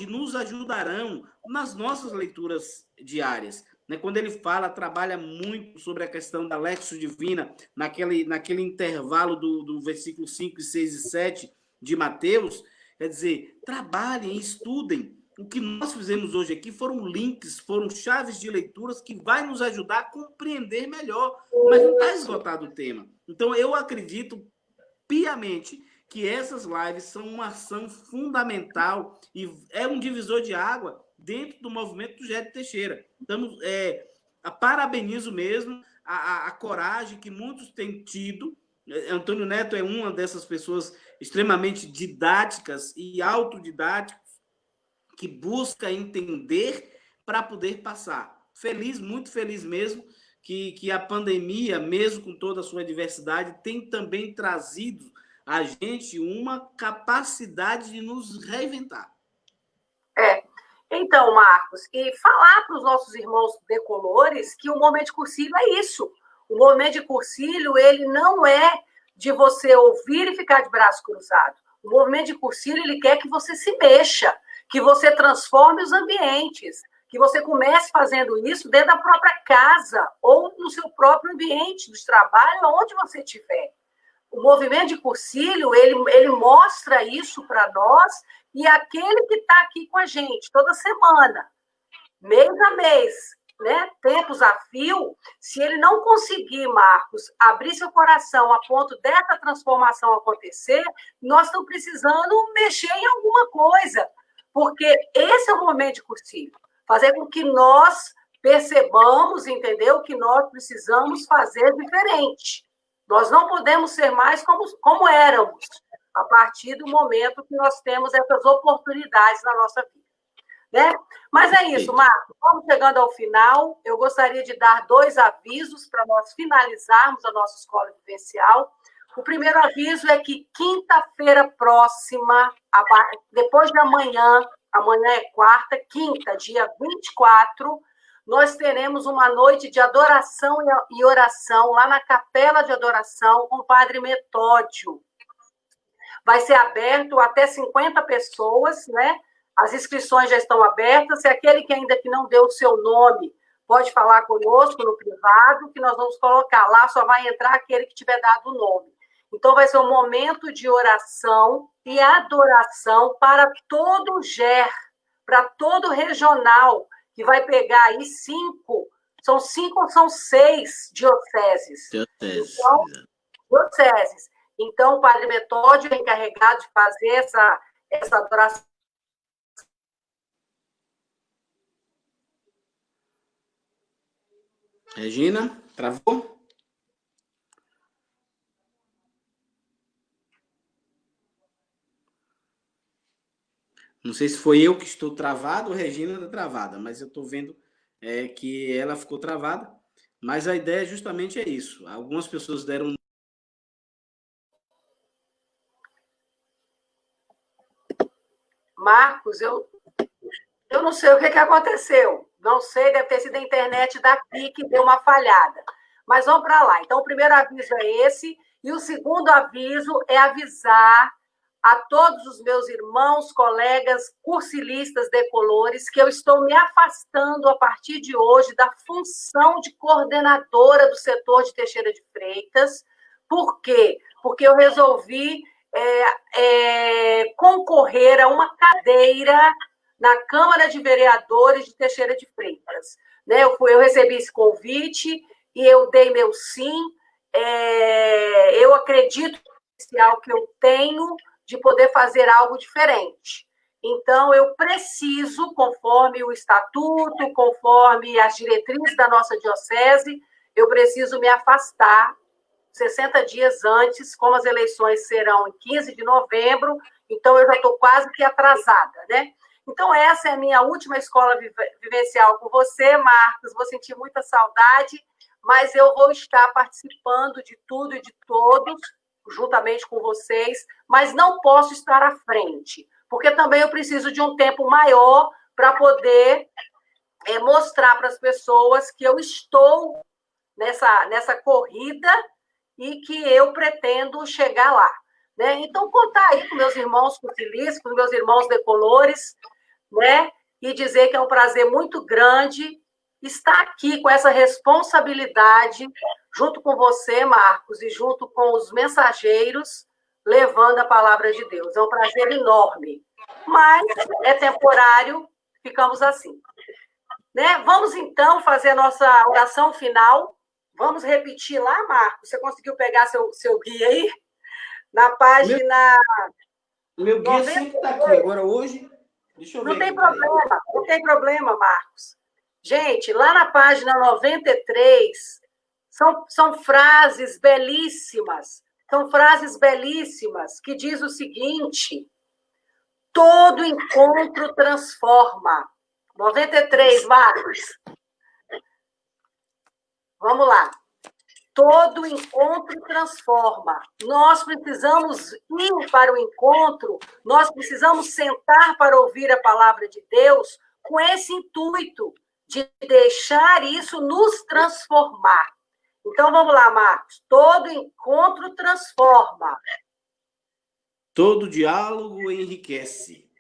nos ajudarão nas nossas leituras diárias. Quando ele trabalha muito sobre a questão da Lexio Divina, naquele intervalo do versículo 5, 6 e 7 de Mateus, quer dizer, trabalhem, estudem. O que nós fizemos hoje aqui foram links, foram chaves de leituras que vai nos ajudar a compreender melhor, mas não está esgotado o tema. Então, eu acredito piamente que essas lives são uma ação fundamental e é um divisor de água dentro do movimento do GED Teixeira. Então, parabenizo mesmo a coragem que muitos têm tido. Antônio Neto é uma dessas pessoas extremamente didáticas e autodidáticas que busca entender para poder passar. Feliz, muito feliz mesmo, que a pandemia, mesmo com toda a sua diversidade, tem também trazido a gente uma capacidade de nos reinventar. Então, Marcos, e falar para os nossos irmãos decolores que o movimento de cursilho é isso. O movimento de cursilho, ele não é de você ouvir e ficar de braço cruzado. O movimento de cursilho, ele quer que você se mexa, que você transforme os ambientes, que você comece fazendo isso dentro da própria casa ou no seu próprio ambiente de trabalho, onde você estiver. O movimento de cursilho, ele mostra isso para nós e aquele que está aqui com a gente toda semana, mês a mês, né? Tempos a fio, se ele não conseguir, Marcos, abrir seu coração a ponto dessa transformação acontecer, nós estamos precisando mexer em alguma coisa, porque esse é o momento de cursilho, fazer com que nós percebamos, entendeu, que nós precisamos fazer diferente. Nós não podemos ser mais como éramos, a partir do momento que nós temos essas oportunidades na nossa vida. Né? Mas é isso, Marcos. Vamos chegando ao final. Eu gostaria de dar 2 avisos para nós finalizarmos a nossa escola vivencial. O primeiro aviso é que quinta-feira próxima, depois de amanhã é quarta, quinta, dia 24, nós teremos uma noite de adoração e oração lá na Capela de Adoração com o Padre Metódio. Vai ser aberto até 50 pessoas, né? As inscrições já estão abertas. Se aquele que ainda não deu o seu nome, pode falar conosco no privado, que nós vamos colocar lá, só vai entrar aquele que tiver dado o nome. Então, vai ser um momento de oração e adoração para todo o GER, para todo o regional, que vai pegar aí 5, são 5 ou são 6 dioceses. Dioceses. Então, o Padre Metódio é encarregado de fazer essa adoração. Regina, travou? Não sei se foi eu que estou travado ou Regina está travada, mas eu estou vendo que ela ficou travada. Mas a ideia justamente é isso. Algumas pessoas deram... Marcos, eu não sei o que aconteceu. Não sei, deve ter sido a internet daqui que deu uma falhada. Mas vamos para lá. Então, o primeiro aviso é esse. E o segundo aviso é avisar a todos os meus irmãos, colegas, cursilistas decolores, que eu estou me afastando a partir de hoje da função de coordenadora do setor de Teixeira de Freitas. Por quê? Porque eu resolvi concorrer a uma cadeira na Câmara de Vereadores de Teixeira de Freitas. Né? Eu recebi esse convite e eu dei meu sim. Eu acredito no potencial que eu tenho de poder fazer algo diferente. Então, eu preciso, conforme o estatuto, conforme as diretrizes da nossa diocese, eu preciso me afastar 60 dias antes, como as eleições serão em 15 de novembro, então eu já estou quase que atrasada, né? Então, essa é a minha última escola vivencial com você, Marcos. Vou sentir muita saudade, mas eu vou estar participando de tudo e de todos, juntamente com vocês, mas não posso estar à frente, porque também eu preciso de um tempo maior para poder mostrar para as pessoas que eu estou nessa corrida e que eu pretendo chegar lá. Né? Então, contar aí com meus irmãos cursilistas, com meus irmãos decolores, né? E dizer que é um prazer muito grande estar aqui com essa responsabilidade, junto com você, Marcos, e junto com os mensageiros, levando a palavra de Deus. É um prazer enorme. Mas é temporário, ficamos assim. Né? Vamos, então, fazer a nossa oração final. Vamos repetir lá, Marcos? Você conseguiu pegar seu guia aí? Na página... Meu guia sempre está aqui. Agora, hoje... Deixa eu ver. Não tem problema, Marcos. Gente, lá na página 93, são frases belíssimas. São frases belíssimas que diz o seguinte: todo encontro transforma. 93, Marcos. Vamos lá. Todo encontro transforma. Nós precisamos ir para o encontro, nós precisamos sentar para ouvir a palavra de Deus com esse intuito de deixar isso nos transformar. Então, vamos lá, Marcos. Todo encontro transforma. Todo diálogo enriquece.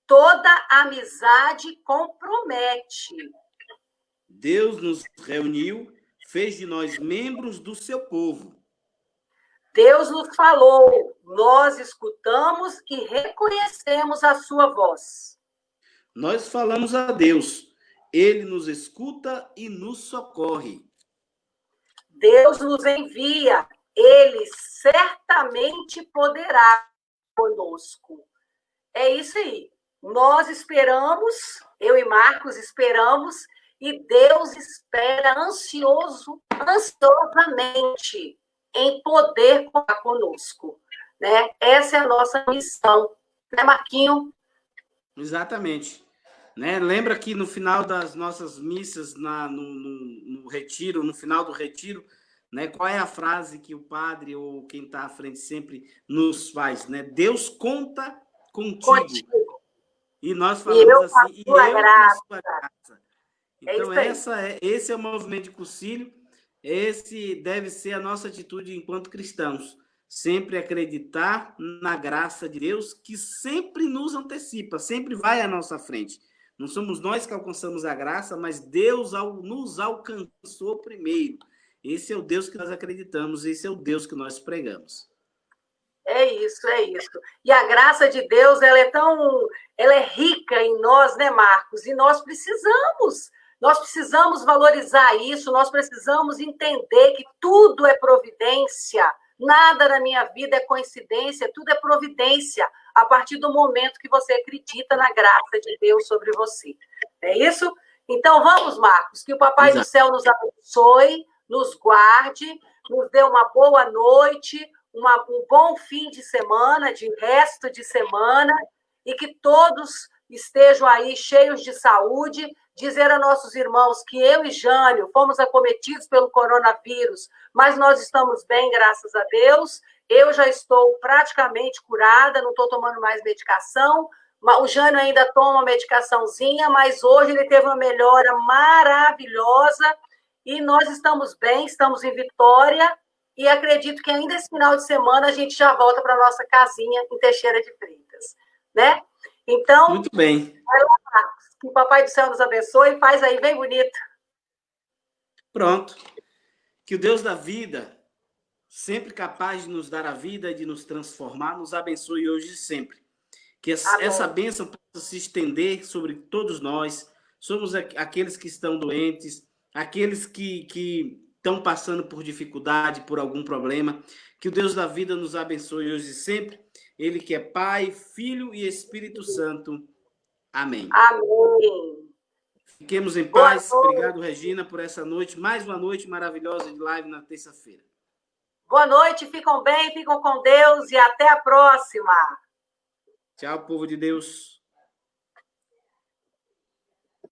Toda amizade compromete. Deus nos reuniu, fez de nós membros do seu povo. Deus nos falou, nós escutamos e reconhecemos a sua voz. Nós falamos a Deus, ele nos escuta e nos socorre. Deus nos envia, ele certamente poderá conosco. É isso aí. Nós esperamos, eu e Marcos esperamos, e Deus espera ansiosamente em poder contar conosco, né? Essa é a nossa missão, né, Marquinho? Exatamente. Né? Lembra que no final das nossas missas, no retiro, no final do retiro, né? Qual é a frase que o padre ou quem está à frente sempre nos faz? Né? Deus conta contigo. E nós falamos assim, e eu com a sua graça. Então, esse é o movimento de cursilho, esse deve ser a nossa atitude enquanto cristãos. Sempre acreditar na graça de Deus, que sempre nos antecipa, sempre vai à nossa frente. Não somos nós que alcançamos a graça, mas Deus nos alcançou primeiro. Esse é o Deus que nós acreditamos, esse é o Deus que nós pregamos. É isso, é isso. E a graça de Deus, ela é rica em nós, né, Marcos? E nós precisamos valorizar isso, nós precisamos entender que tudo é providência, nada na minha vida é coincidência, tudo é providência, a partir do momento que você acredita na graça de Deus sobre você. É isso? Então, vamos, Marcos, que o Papai do Céu nos abençoe, nos guarde, nos dê uma boa noite, um bom fim de semana, de resto de semana, e que todos estejam aí cheios de saúde. Dizer a nossos irmãos que eu e Jânio fomos acometidos pelo coronavírus, mas nós estamos bem, graças a Deus. Eu já estou praticamente curada, não estou tomando mais medicação. O Jânio ainda toma uma medicaçãozinha, mas hoje ele teve uma melhora maravilhosa e nós estamos bem, estamos em Vitória. E acredito que ainda esse final de semana a gente já volta para a nossa casinha em Teixeira de Freitas, né? Então, muito bem. Vai lá, Marcos, que o Papai do Céu nos abençoe, faz aí bem bonito. Pronto. Que o Deus da vida, sempre capaz de nos dar a vida e de nos transformar, nos abençoe hoje e sempre. Que essa bênção possa se estender sobre todos nós. Somos aqueles que estão doentes, aqueles que estão passando por dificuldade, por algum problema. Que o Deus da vida nos abençoe hoje e sempre. Ele que é Pai, Filho e Espírito Santo. Amém. Amém. Fiquemos em paz. Obrigado, Regina, por essa noite. Mais uma noite maravilhosa de live na terça-feira. Boa noite, ficam bem, ficam com Deus e até a próxima. Tchau, povo de Deus.